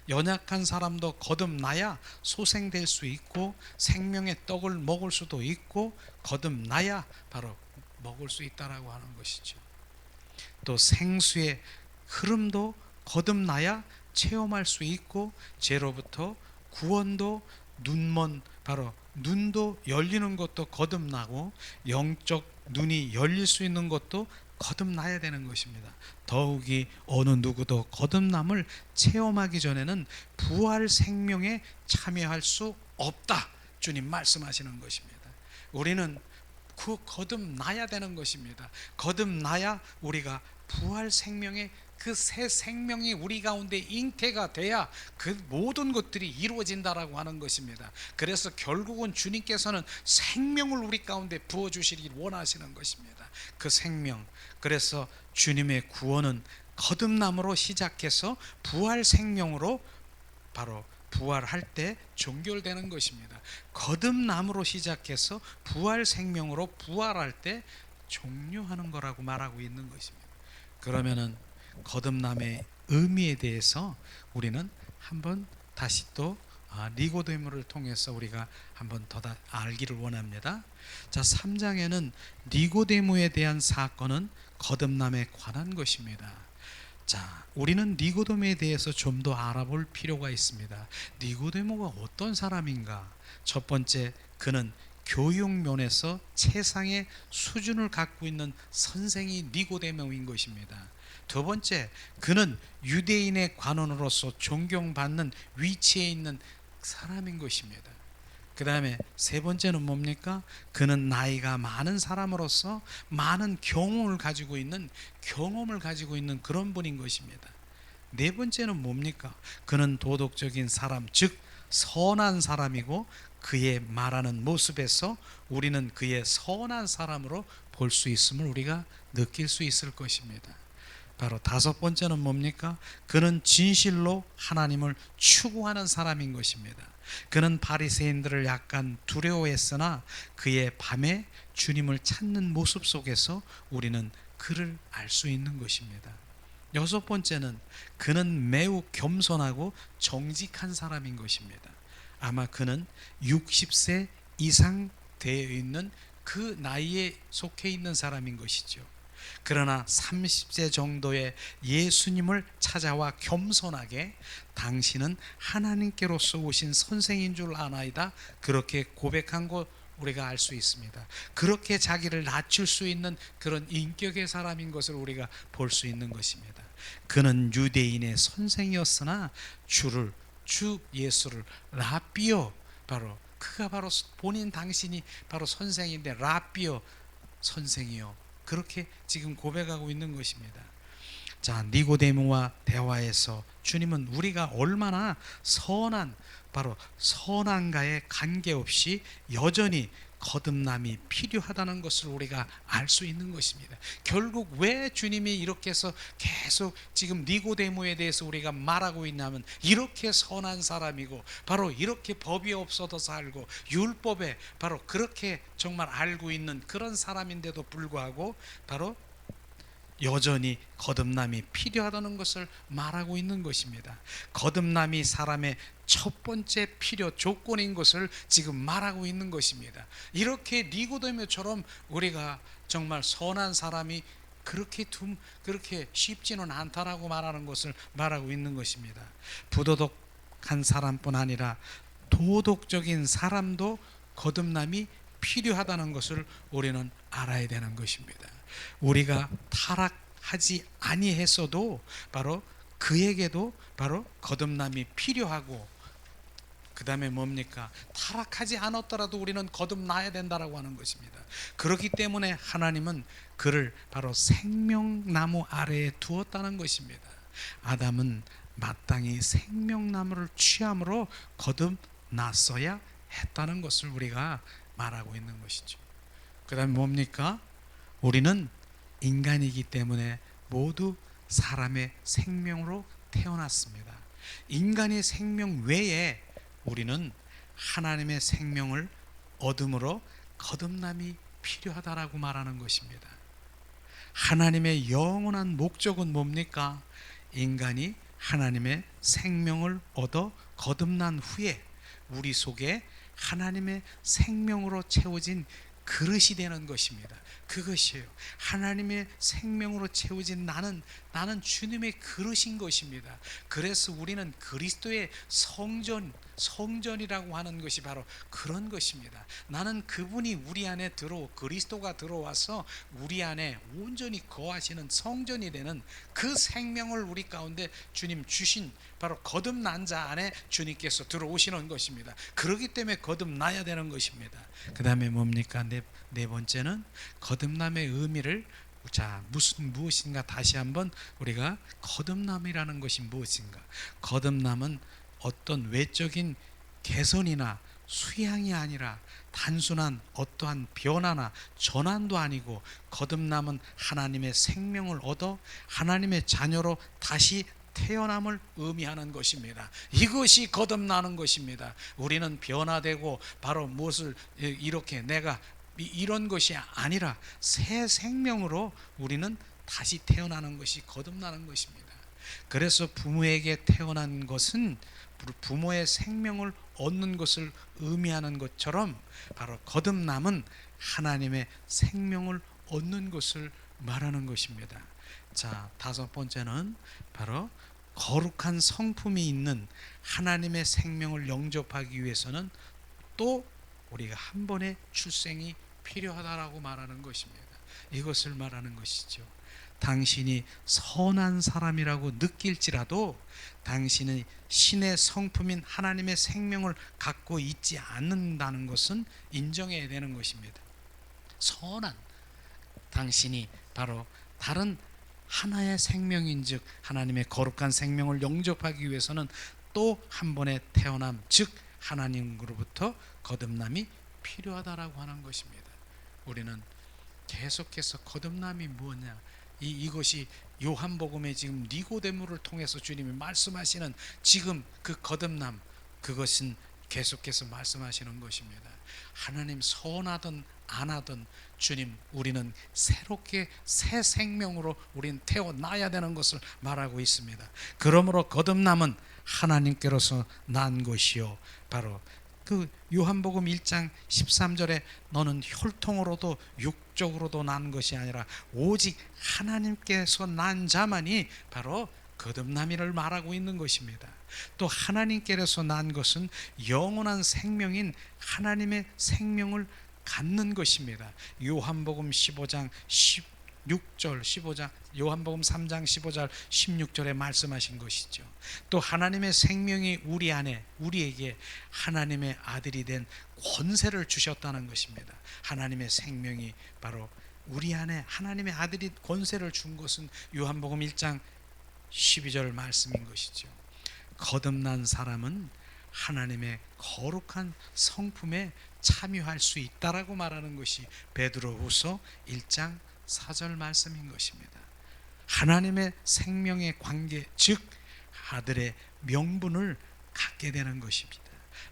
연약한 사람도 거듭나야 소생될 수 있고 생명의 떡을 먹을 수도 있고 거듭나야 바로 먹을 수 있다라고 하는 것이죠. 또 생수의 흐름도 거듭나야 체험할 수 있고, 죄로부터 구원도, 바로 눈도 열리는 것도 거듭나고, 영적 눈이 열릴 수 있는 것도 거듭나야 되는 것입니다. 더욱이 어느 누구도 거듭남을 체험하기 전에는 부활 생명에 참여할 수 없다, 주님 말씀하시는 것입니다. 우리는 거듭나야 되는 것입니다. 거듭나야 우리가 부활 생명의 그 새 생명이 우리 가운데 잉태가 돼야 그 모든 것들이 이루어진다라고 하는 것입니다. 그래서 결국은 주님께서는 생명을 우리 가운데 부어주시길 원하시는 것입니다. 그 생명. 그래서 주님의 구원은 거듭남으로 시작해서 부활 생명으로 바로 부활할 때 종결되는 것입니다. 거듭남으로 시작해서 부활 생명으로 부활할 때 종료하는 거라고 말하고 있는 것입니다. 그러면은 거듭남의 의미에 대해서 우리는 한번 다시 또 니고데모를 통해서 우리가 한번 더 알기를 원합니다. 자, 3장에는 니고데모에 대한 사건은 거듭남에 관한 것입니다. 자, 우리는 니고데모에 대해서 좀 더 알아볼 필요가 있습니다. 니고데모가 어떤 사람인가? 첫 번째, 그는 교육면에서 최상의 수준을 갖고 있는 선생이 니고데모인 것입니다. 두 번째, 그는 유대인의 관원으로서 존경받는 위치에 있는 사람인 것입니다. 그 다음에 세 번째는 뭡니까? 그는 나이가 많은 사람으로서 많은 경험을 가지고 있는 그런 분인 것입니다. 네 번째는 뭡니까? 그는 도덕적인 사람, 즉 선한 사람이고 그의 말하는 모습에서 우리는 그의 선한 사람으로 볼 수 있음을 우리가 느낄 수 있을 것입니다. 바로 다섯 번째는 뭡니까? 그는 진실로 하나님을 추구하는 사람인 것입니다. 그는 바리새인들을 약간 두려워했으나 그의 밤에 주님을 찾는 모습 속에서 우리는 그를 알 수 있는 것입니다. 여섯 번째는 그는 매우 겸손하고 정직한 사람인 것입니다. 아마 그는 60세 이상 되어 있는 그 나이에 속해 있는 사람인 것이죠. 그러나 30세 정도의 예수님을 찾아와 겸손하게 당신은 하나님께로서 오신 선생인 줄 아나이다, 그렇게 고백한 거 우리가 알 수 있습니다. 그렇게 자기를 낮출 수 있는 그런 인격의 사람인 것을 우리가 볼 수 있는 것입니다. 그는 유대인의 선생이었으나 주 예수를 라비오, 바로 그가 바로 본인 당신이 바로 선생인데 라비오 선생이요, 그렇게 지금 고백하고 있는 것입니다. 자, 니고데모와 대화에서 주님은 우리가 얼마나 바로 선한가에 관계없이 여전히 거듭남이 필요하다는 것을 우리가 알 수 있는 것입니다. 결국 왜 주님이 이렇게 해서 계속 지금 니고데모에 대해서 우리가 말하고 있냐면, 이렇게 선한 사람이고 바로 이렇게 법이 없어도 살고 율법에 바로 그렇게 정말 알고 있는 그런 사람인데도 불구하고 바로 여전히 거듭남이 필요하다는 것을 말하고 있는 것입니다. 거듭남이 사람의 첫 번째 필요 조건인 것을 지금 말하고 있는 것입니다. 이렇게 니고데모처럼 우리가 정말 선한 사람이 그렇게 쉽지는 않다라고 말하는 것을 말하고 있는 것입니다. 부도덕한 사람뿐 아니라 도덕적인 사람도 거듭남이 필요하다는 것을 우리는 알아야 되는 것입니다. 우리가 타락하지 아니했어도 바로 그에게도 바로 거듭남이 필요하고, 그 다음에 뭡니까? 타락하지 않았더라도 우리는 거듭나야 된다라고 하는 것입니다. 그렇기 때문에 하나님은 그를 바로 생명나무 아래에 두었다는 것입니다. 아담은 마땅히 생명나무를 취함으로 거듭났어야 했다는 것을 우리가 말하고 있는 것이죠. 그 다음에 뭡니까? 우리는 인간이기 때문에 모두 사람의 생명으로 태어났습니다. 인간의 생명 외에 우리는 하나님의 생명을 얻음으로 거듭남이 필요하다라고 말하는 것입니다. 하나님의 영원한 목적은 뭡니까? 인간이 하나님의 생명을 얻어 거듭난 후에 우리 속에 하나님의 생명으로 채워진 그릇이 되는 것입니다. 그것이에요. 하나님의 생명으로 채워진 나는 주님의 그릇인 것입니다. 그래서 우리는 그리스도의 성전이라고 하는 것이 바로 그런 것입니다. 나는 그분이 우리 안에 그리스도가 들어와서 우리 안에 온전히 거하시는 성전이 되는 그 생명을 우리 가운데 주님 주신 바로 거듭난 자 안에 주님께서 들어오시는 것입니다. 그렇기 때문에 거듭나야 되는 것입니다. 그 다음에 뭡니까? 네 번째는 거듭남의 의미를, 무엇인가 다시 한번 우리가 거듭남이라는 것이 무엇인가? 거듭남은 어떤 외적인 개선이나 수양이 아니라 단순한 어떠한 변화나 전환도 아니고 거듭남은 하나님의 생명을 얻어 하나님의 자녀로 다시 태어남을 의미하는 것입니다. 이것이 거듭나는 것입니다. 우리는 변화되고 바로 무엇을 이렇게 내가 이런 것이 아니라 새 생명으로 우리는 다시 태어나는 것이 거듭나는 것입니다. 그래서 부모에게 태어난 것은 부모의 생명을 얻는 것을 의미하는 것처럼 바로 거듭남은 하나님의 생명을 얻는 것을 말하는 것입니다. 자, 다섯 번째는 바로 거룩한 성품이 있는 하나님의 생명을 영접하기 위해서는 또 우리가 한 번의 출생이 필요하다라고 말하는 것입니다. 이것을 말하는 것이죠. 당신이 선한 사람이라고 느낄지라도 당신의 신의 성품인 하나님의 생명을 갖고 있지 않는다는 것은 인정해야 되는 것입니다. 선한 당신이 바로 다른 하나의 생명인즉 하나님의 거룩한 생명을 영접하기 위해서는 또 한 번의 태어남, 즉 하나님으로부터 거듭남이 필요하다라고 하는 것입니다. 우리는 계속해서 거듭남이 무엇냐, 이것이 요한복음에 지금 니고데모를 통해서 주님이 말씀하시는 지금 그 거듭남, 그것은 계속해서 말씀하시는 것입니다. 하나님 선하든 안 하든 주님, 우리는 새롭게 새 생명으로 우리는 태어나야 되는 것을 말하고 있습니다. 그러므로 거듭남은 하나님께로서 난 것이요, 바로 그 요한복음 1장 13절에 너는 혈통으로도 육적으로도 난 것이 아니라 오직 하나님께서 난 자만이 바로 거듭남이를 말하고 있는 것입니다. 또 하나님께서 난 것은 영원한 생명인 하나님의 생명을 갖는 것입니다. 요한복음 15장 16절 15장 요한복음 3장 15절 16절에 말씀하신 것이죠. 또 하나님의 생명이 우리 안에 우리에게 하나님의 아들이 된 권세를 주셨다는 것입니다. 하나님의 생명이 바로 우리 안에 하나님의 아들이 권세를 준 것은 요한복음 1장 12절 말씀인 것이죠. 거듭난 사람은 하나님의 거룩한 성품에 참여할 수 있다라고 말하는 것이 베드로후서 1장 4절 말씀인 것입니다. 하나님의 생명의 관계, 즉 아들의 명분을 갖게 되는 것입니다.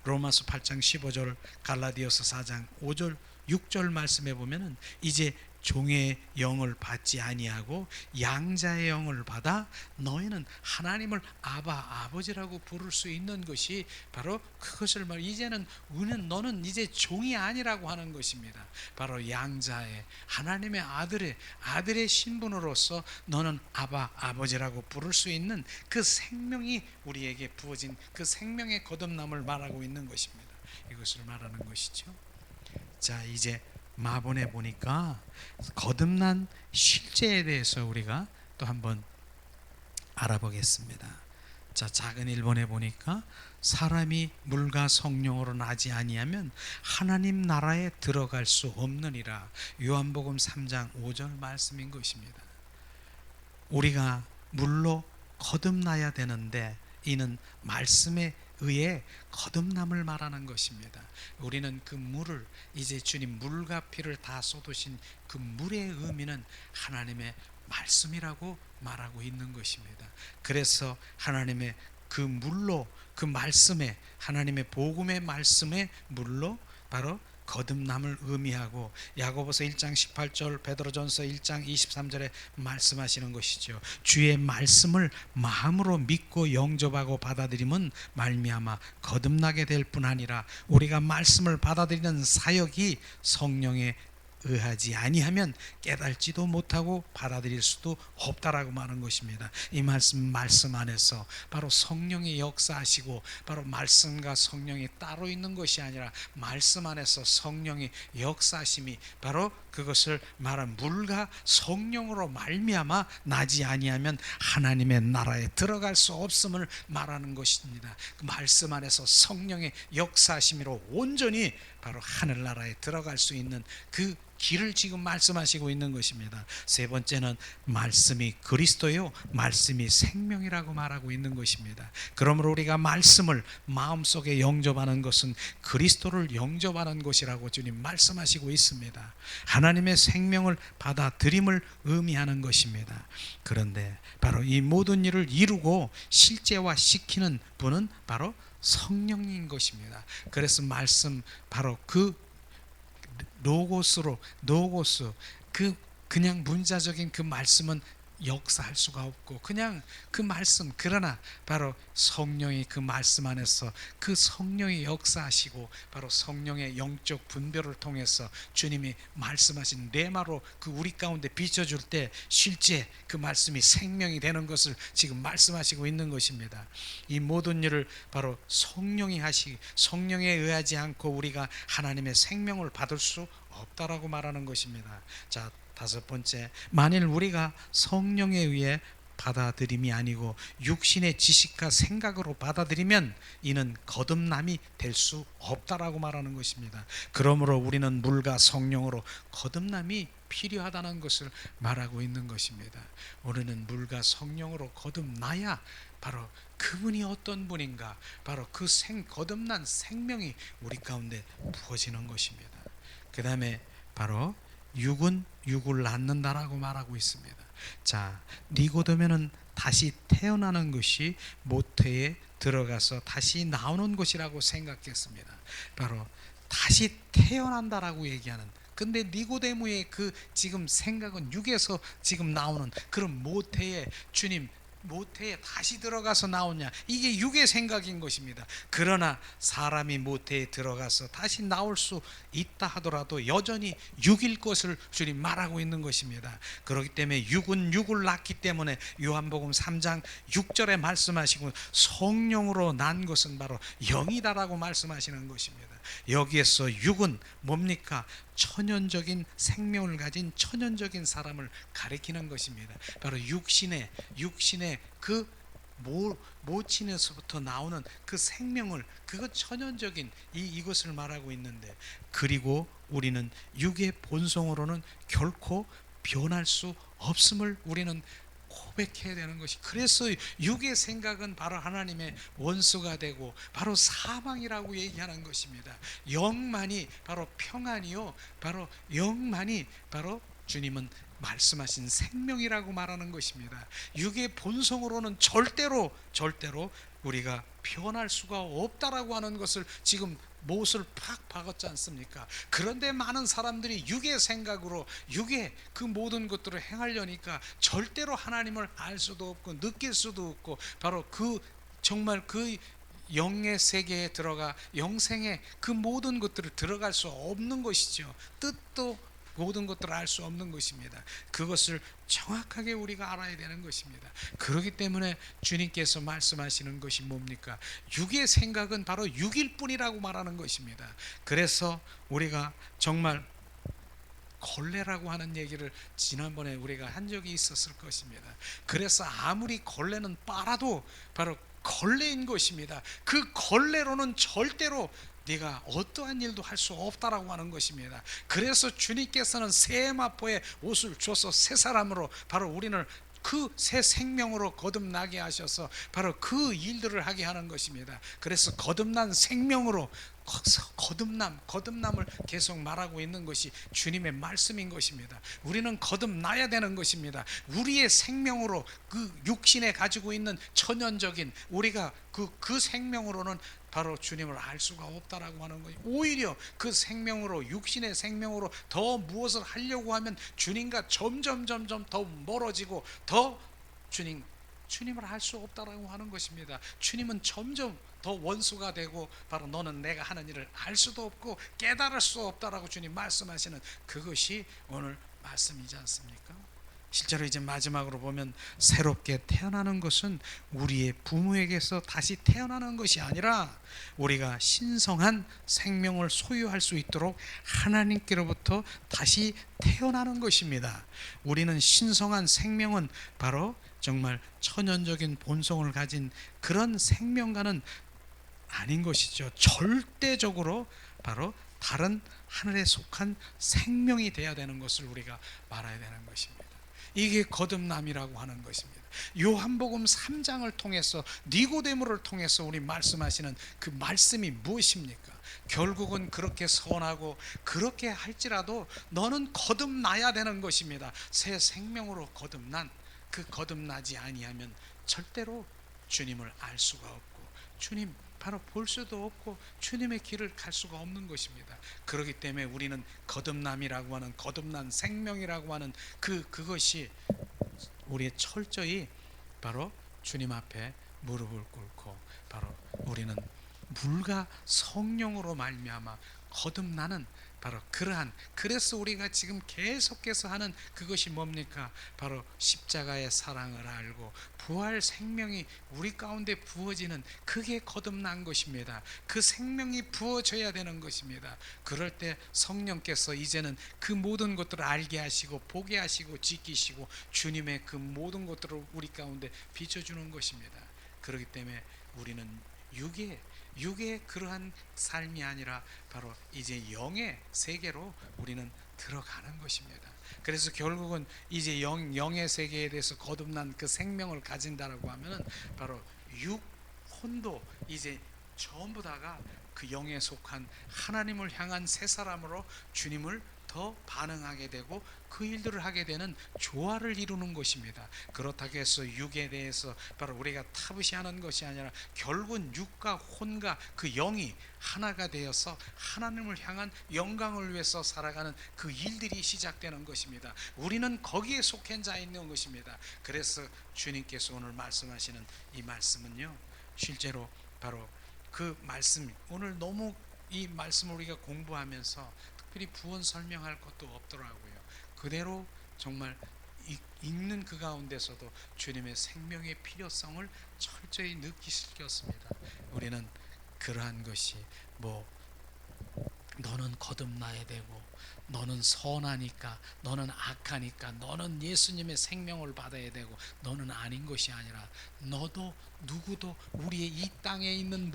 로마서 8장 15절, 갈라디아서 4장 5절 6절 말씀에 보면은 이제 종의 영을 받지 아니하고 양자의 영을 받아 너희는 하나님을 아버지라고 부를 수 있는 것이 바로 그것을 이제는 너는 이제 종이 아니라고 하는 것입니다. 바로 양자의 하나님의 아들의 신분으로서 너는 아버지라고 부를 수 있는 그 생명이 우리에게 부어진 그 생명의 거듭남을 말하고 있는 것입니다. 이것을 말하는 것이죠. 자, 이제 마본에 보니까 거듭난 실제에 대해서 우리가 또 한번 알아보겠습니다. 자, 작은 1번에 보니까 사람이 물과 성령으로 나지 아니하면 하나님 나라에 들어갈 수 없느니라. 요한복음 3장 5절 말씀인 것입니다. 우리가 물로 거듭나야 되는데 이는 말씀에 의해 거듭남을 말하는 것입니다. 우리는 그 물을 이제 주님 물과 피를 다 쏟으신 그 물의 의미는 하나님의 말씀이라고 말하고 있는 것입니다. 그래서 하나님의 그 물로 그 말씀에 하나님의 복음의 말씀의 물로 바로 거듭남을 의미하고 야고보서 1장 18절 베드로전서 1장 23절에 말씀하시는 것이죠. 주의 말씀을 마음으로 믿고 영접하고 받아들이면 말미암아 거듭나게 될 뿐 아니라 우리가 말씀을 받아들이는 사역이 성령의 의하지 아니하면 깨달지도 못하고 받아들일 수도 없다라고 말하는 것입니다. 이 말씀 안에서 바로 성령이 역사하시고 바로 말씀과 성령이 따로 있는 것이 아니라 말씀 안에서 성령의 역사하심이 바로 그것을 말한 물과 성령으로 말미암아 나지 아니하면 하나님의 나라에 들어갈 수 없음을 말하는 것입니다. 그 말씀 안에서 성령의 역사하심으로 온전히 바로 하늘나라에 들어갈 수 있는 그 길을 지금 말씀하시고 있는 것입니다. 세 번째는 말씀이 그리스도요 말씀이 생명이라고 말하고 있는 것입니다. 그러므로 우리가 말씀을 마음속에 영접하는 것은 그리스도를 영접하는 것이라고 주님 말씀하시고 있습니다. 하나님의 생명을 받아들임을 의미하는 것입니다. 그런데 바로 이 모든 일을 이루고 실제화시키는 분은 바로 성령인 것입니다. 그래서 말씀 바로 그 로고스 그냥 문자적인 그 말씀은 역사할 수가 없고 그냥 그 말씀, 그러나 바로 성령이 그 말씀 안에서 그 성령이 역사하시고 바로 성령의 영적 분별을 통해서 주님이 말씀하신 레마로 그 우리 가운데 비춰줄 때 실제 그 말씀이 생명이 되는 것을 지금 말씀하시고 있는 것입니다. 이 모든 일을 바로 성령이 성령에 의하지 않고 우리가 하나님의 생명을 받을 수 없다라고 말하는 것입니다. 자, 다섯 번째, 만일 우리가 성령에 의해 받아들임이 아니고 육신의 지식과 생각으로 받아들이면 이는 거듭남이 될 수 없다라고 말하는 것입니다. 그러므로 우리는 물과 성령으로 거듭남이 필요하다는 것을 말하고 있는 것입니다. 우리는 물과 성령으로 거듭나야 바로 그분이 어떤 분인가, 바로 그 거듭난 생명이 우리 가운데 부어지는 것입니다. 그 다음에 바로 육은 육을 낳는다라고 말하고 있습니다. 자, 니고데모는 다시 태어나는 것이 모태에 들어가서 다시 나오는 것이라고 생각했습니다. 바로 다시 태어난다라고 얘기하는, 근데 니고데모의 그 지금 생각은 육에서 지금 나오는 그런 모태에 주님 모태에 다시 들어가서 나오냐, 이게 육의 생각인 것입니다. 그러나 사람이 모태에 들어가서 다시 나올 수 있다 하더라도 여전히 육일 것을 주님 말하고 있는 것입니다. 그렇기 때문에 육은 육을 낳기 때문에 요한복음 3장 6절에 말씀하시고 성령으로 난 것은 바로 영이다라고 말씀하시는 것입니다. 여기에서 육은 뭡니까? 천연적인 생명을 가진 천연적인 사람을 가리키는 것입니다. 바로 육신의 그 모친에서부터 나오는 그 생명을, 그것 천연적인 이것을 말하고 있는데, 그리고 우리는 육의 본성으로는 결코 변할 수 없음을 우리는 고백해야 되는 것이, 그래서 육의 생각은 바로 하나님의 원수가 되고 바로 사망이라고 얘기하는 것입니다. 영만이 바로 평안이요, 바로 영만이 바로 주님은 말씀하신 생명이라고 말하는 것입니다. 육의 본성으로는 절대로 우리가 변할 수가 없다라고 하는 것을 지금 못을 팍 박았지 않습니까? 그런데 많은 사람들이 육의 생각으로 육의 그 모든 것들을 행하려니까 절대로 하나님을 알 수도 없고 느낄 수도 없고 바로 그 정말 그 영의 세계에 들어가 영생의 그 모든 것들을 들어갈 수 없는 것이죠. 뜻도 모든 것들을 알 수 없는 것입니다. 그것을 정확하게 우리가 알아야 되는 것입니다. 그렇기 때문에 주님께서 말씀하시는 것이 뭡니까? 육의 생각은 바로 육일 뿐이라고 말하는 것입니다. 그래서 우리가 정말 걸레라고 하는 얘기를 지난번에 우리가 한 적이 있었을 것입니다. 그래서 아무리 걸레는 빨아도 바로 걸레인 것입니다. 그 걸레로는 절대로 네가 어떠한 일도 할 수 없다라고 하는 것입니다. 그래서 주님께서는 새 마포의 옷을 줘서 새 사람으로 바로 우리는 그 새 생명으로 거듭나게 하셔서 바로 그 일들을 하게 하는 것입니다. 그래서 거듭난 생명으로 거듭남을 계속 말하고 있는 것이 주님의 말씀인 것입니다. 우리는 거듭나야 되는 것입니다. 우리의 생명으로 그 육신에 가지고 있는 천연적인 우리가 그 생명으로는 바로 주님을 알 수가 없다라고 하는 거예요. 오히려 그 생명으로, 육신의 생명으로 더 무엇을 하려고 하면 주님과 점점 더 멀어지고 더 주님을 알 수 없다라고 하는 것입니다. 주님은 점점 더 원수가 되고 바로 너는 내가 하는 일을 알 수도 없고 깨달을 수 없다라고 주님 말씀하시는 그것이 오늘 말씀이지 않습니까? 실제로 이제 마지막으로 보면 새롭게 태어나는 것은 우리의 부모에게서 다시 태어나는 것이 아니라 우리가 신성한 생명을 소유할 수 있도록 하나님께로부터 다시 태어나는 것입니다. 우리는 신성한 생명은 바로 정말 천연적인 본성을 가진 그런 생명과는 아닌 것이죠. 절대적으로 바로 다른 하늘에 속한 생명이 되어야 되는 것을 우리가 말해야 되는 것입니다. 이게 거듭남이라고 하는 것입니다. 요한복음 3장을 통해서 니고데모를 통해서 우리 말씀하시는 그 말씀이 무엇입니까? 결국은 그렇게 선하고 그렇게 할지라도 너는 거듭나야 되는 것입니다. 새 생명으로 거듭난 그 거듭나지 아니하면 절대로 주님을 알 수가 없고 주님 바로 볼 수도 없고 주님의 길을 갈 수가 없는 것입니다. 그렇기 때문에 우리는 거듭남이라고 하는 거듭난 생명이라고 하는 그것이 우리의 철저히 바로 주님 앞에 무릎을 꿇고 바로 우리는 물과 성령으로 말미암아 거듭나는 바로 그러한, 그래서 우리가 지금 계속해서 하는 그것이 뭡니까? 바로 십자가의 사랑을 알고 부활 생명이 우리 가운데 부어지는 그게 거듭난 것입니다. 그 생명이 부어져야 되는 것입니다. 그럴 때 성령께서 이제는 그 모든 것들을 알게 하시고 보게 하시고 지키시고 주님의 그 모든 것들을 우리 가운데 비춰주는 것입니다. 그렇기 때문에 우리는 육의 그러한 삶이 아니라 바로 이제 영의 세계로 우리는 들어가는 것입니다. 그래서 결국은 이제 영의 세계에 대해서 거듭난 그 생명을 가진다라고 하면은 바로 육, 혼도 이제 전부 다가 그 영에 속한 하나님을 향한 새 사람으로 주님을 더 반응하게 되고 그 일들을 하게 되는 조화를 이루는 것입니다. 그렇다고 해서 육에 대해서 바로 우리가 타부시하는 것이 아니라 결국은 육과 혼과 그 영이 하나가 되어서 하나님을 향한 영광을 위해서 살아가는 그 일들이 시작되는 것입니다. 우리는 거기에 속한 자 있는 것입니다. 그래서 주님께서 오늘 말씀하시는 이 말씀은요, 실제로 바로 그 말씀, 오늘 너무 이 말씀을 우리가 공부하면서 특별히 부언 설명할 것도 없더라고요. 그대로 정말 읽는 그 가운데서도 주님의 생명의 필요성을 철저히 느끼셨습니다. 우리는 그러한 것이 너는 거듭나야 되고 너는 선하니까 너는 악하니까 너는 예수님의 생명을 받아야 되고 너는 아닌 것이 아니라 너도 누구도 우리의 이 땅에 있는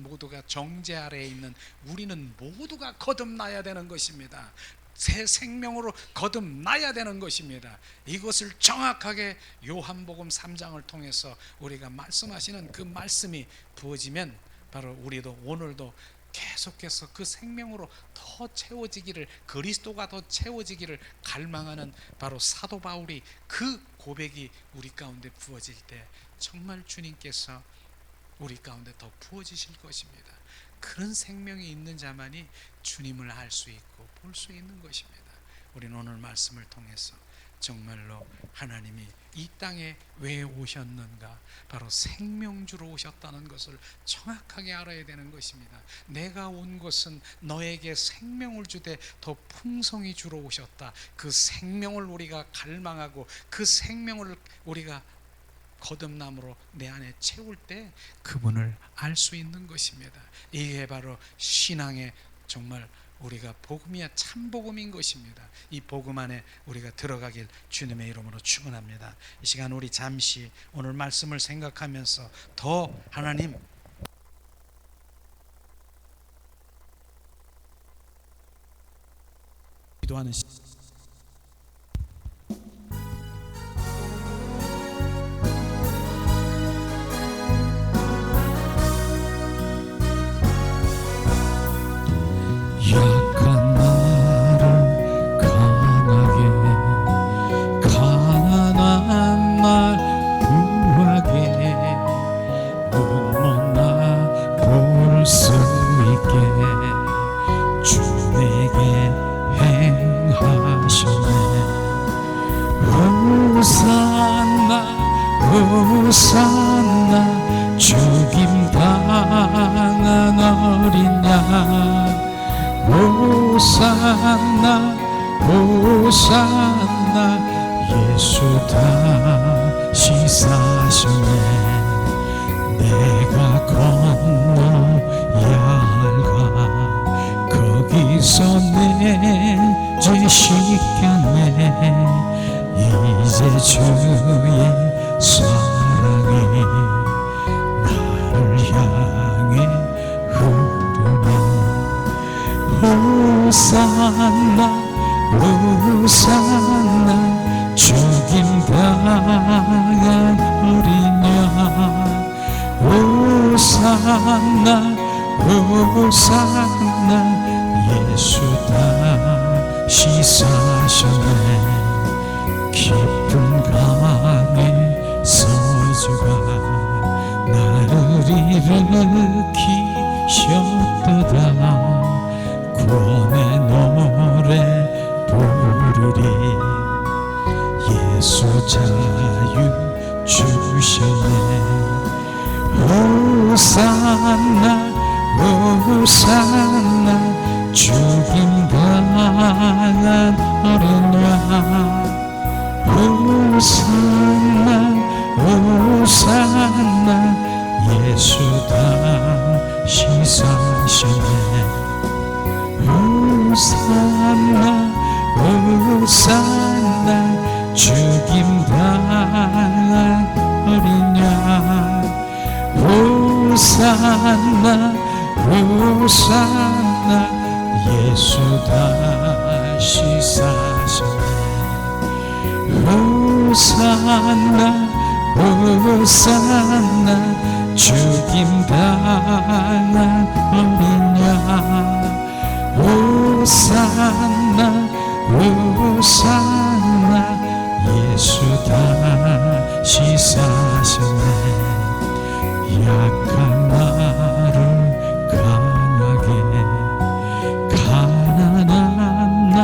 모두가 정죄 아래에 있는 우리는 모두가 거듭나야 되는 것입니다. 새 생명으로 거듭나야 되는 것입니다. 이것을 정확하게 요한복음 3장을 통해서 우리가 말씀하시는 그 말씀이 부어지면 바로 우리도 오늘도 계속해서 그 생명으로 더 채워지기를, 그리스도가 더 채워지기를 갈망하는 바로 사도 바울이 그 고백이 우리 가운데 부어질 때 정말 주님께서 우리 가운데 더 부어지실 것입니다. 그런 생명이 있는 자만이 주님을 알 수 있고 볼 수 있는 것입니다. 우리는 오늘 말씀을 통해서 정말로 하나님이 이 땅에 왜 오셨는가, 바로 생명주로 오셨다는 것을 정확하게 알아야 되는 것입니다. 내가 온 것은 너에게 생명을 주되 더 풍성히 주러 오셨다. 그 생명을 우리가 갈망하고 그 생명을 우리가 거듭남으로 내 안에 채울 때 그분을 알 수 있는 것입니다. 이게 바로 신앙의 정말 우리가 복음이야, 참 복음인 것입니다. 이 복음 안에 우리가 들어가길 주님의 이름으로 축원합니다. 이 시간 우리 잠시 오늘 말씀을 생각하면서 더 하나님 기도하는 약한 나를 강하게, 가난한 날 부하게, 눈먼 날 볼 수 있게 주 내게 행하셨네. 호산나 호산나 죽임당한 어린 양, 호산나 호산나 예수 다시 사셨네. 내가 건너야 할까 거기서 내 죄 씻겼네. 이제 주의 사랑이 나를 향해 흐르네. 호산나 호산나 죽임당한 어린 양. 호산나 호산나 예수 다시 사셨네. 깊은 강에 서주가 나를 일으키셨도다. 구원의 노래 부르리. 예수 자유 주셨네. 호산나 호산나 죽임당한 어린 양. 호산나 호산나 예수 다시 사셨네. 호산나 호산나 죽임당한 어린 양. 호산나 호산나 예수 다시 사셨네. 호산나 호산나 죽임당한 어린 양. 호산나 호산나 예수 다시 사셨네. 약한 나를 강하게 가난한 나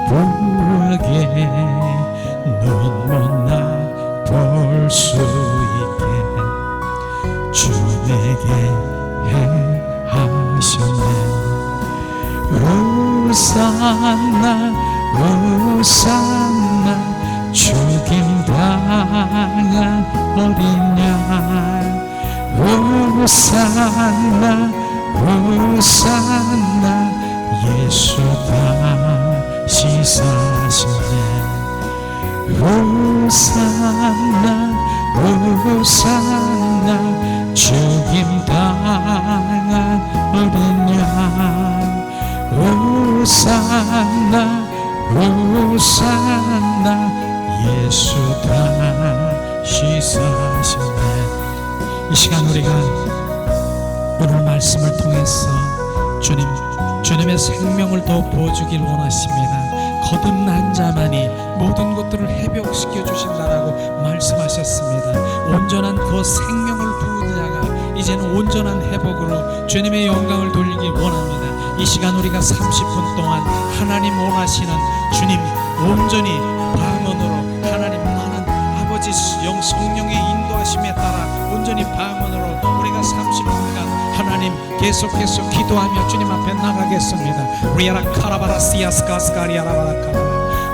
부하게 눈먼 나 볼 수 있게 주 내게 행하셨네. 호산나 호산나 죽임당한 어린 양. 호산나 호산나 예수 다시 사셨네. 호산나 호산나 죽임당한 어린 양. 호산나 호산나 예수 다시 사셨네. 이 시간 우리가 오늘 말씀을 통해서 주님의 생명을 더 부어주길 원하십니다. 거듭난 자만이 모든 것들을 회복시켜 주신다라고 말씀하셨습니다. 온전한 그 생명을 부은 자가 이제는 온전한 회복으로 주님의 영광을 돌리길 원합니다. 이 시간 우리가 30분 동안 하나님 원하시는 주님 온전히 방언으로 하나님 나는 아버지 영 성령의 인도하심에 따라 온전히 방언으로 우리가 30분간 하나님 계속해서 기도하며 주님 앞에 나가겠습니다. 리아라 카라바라 시아스카스카리아라바라카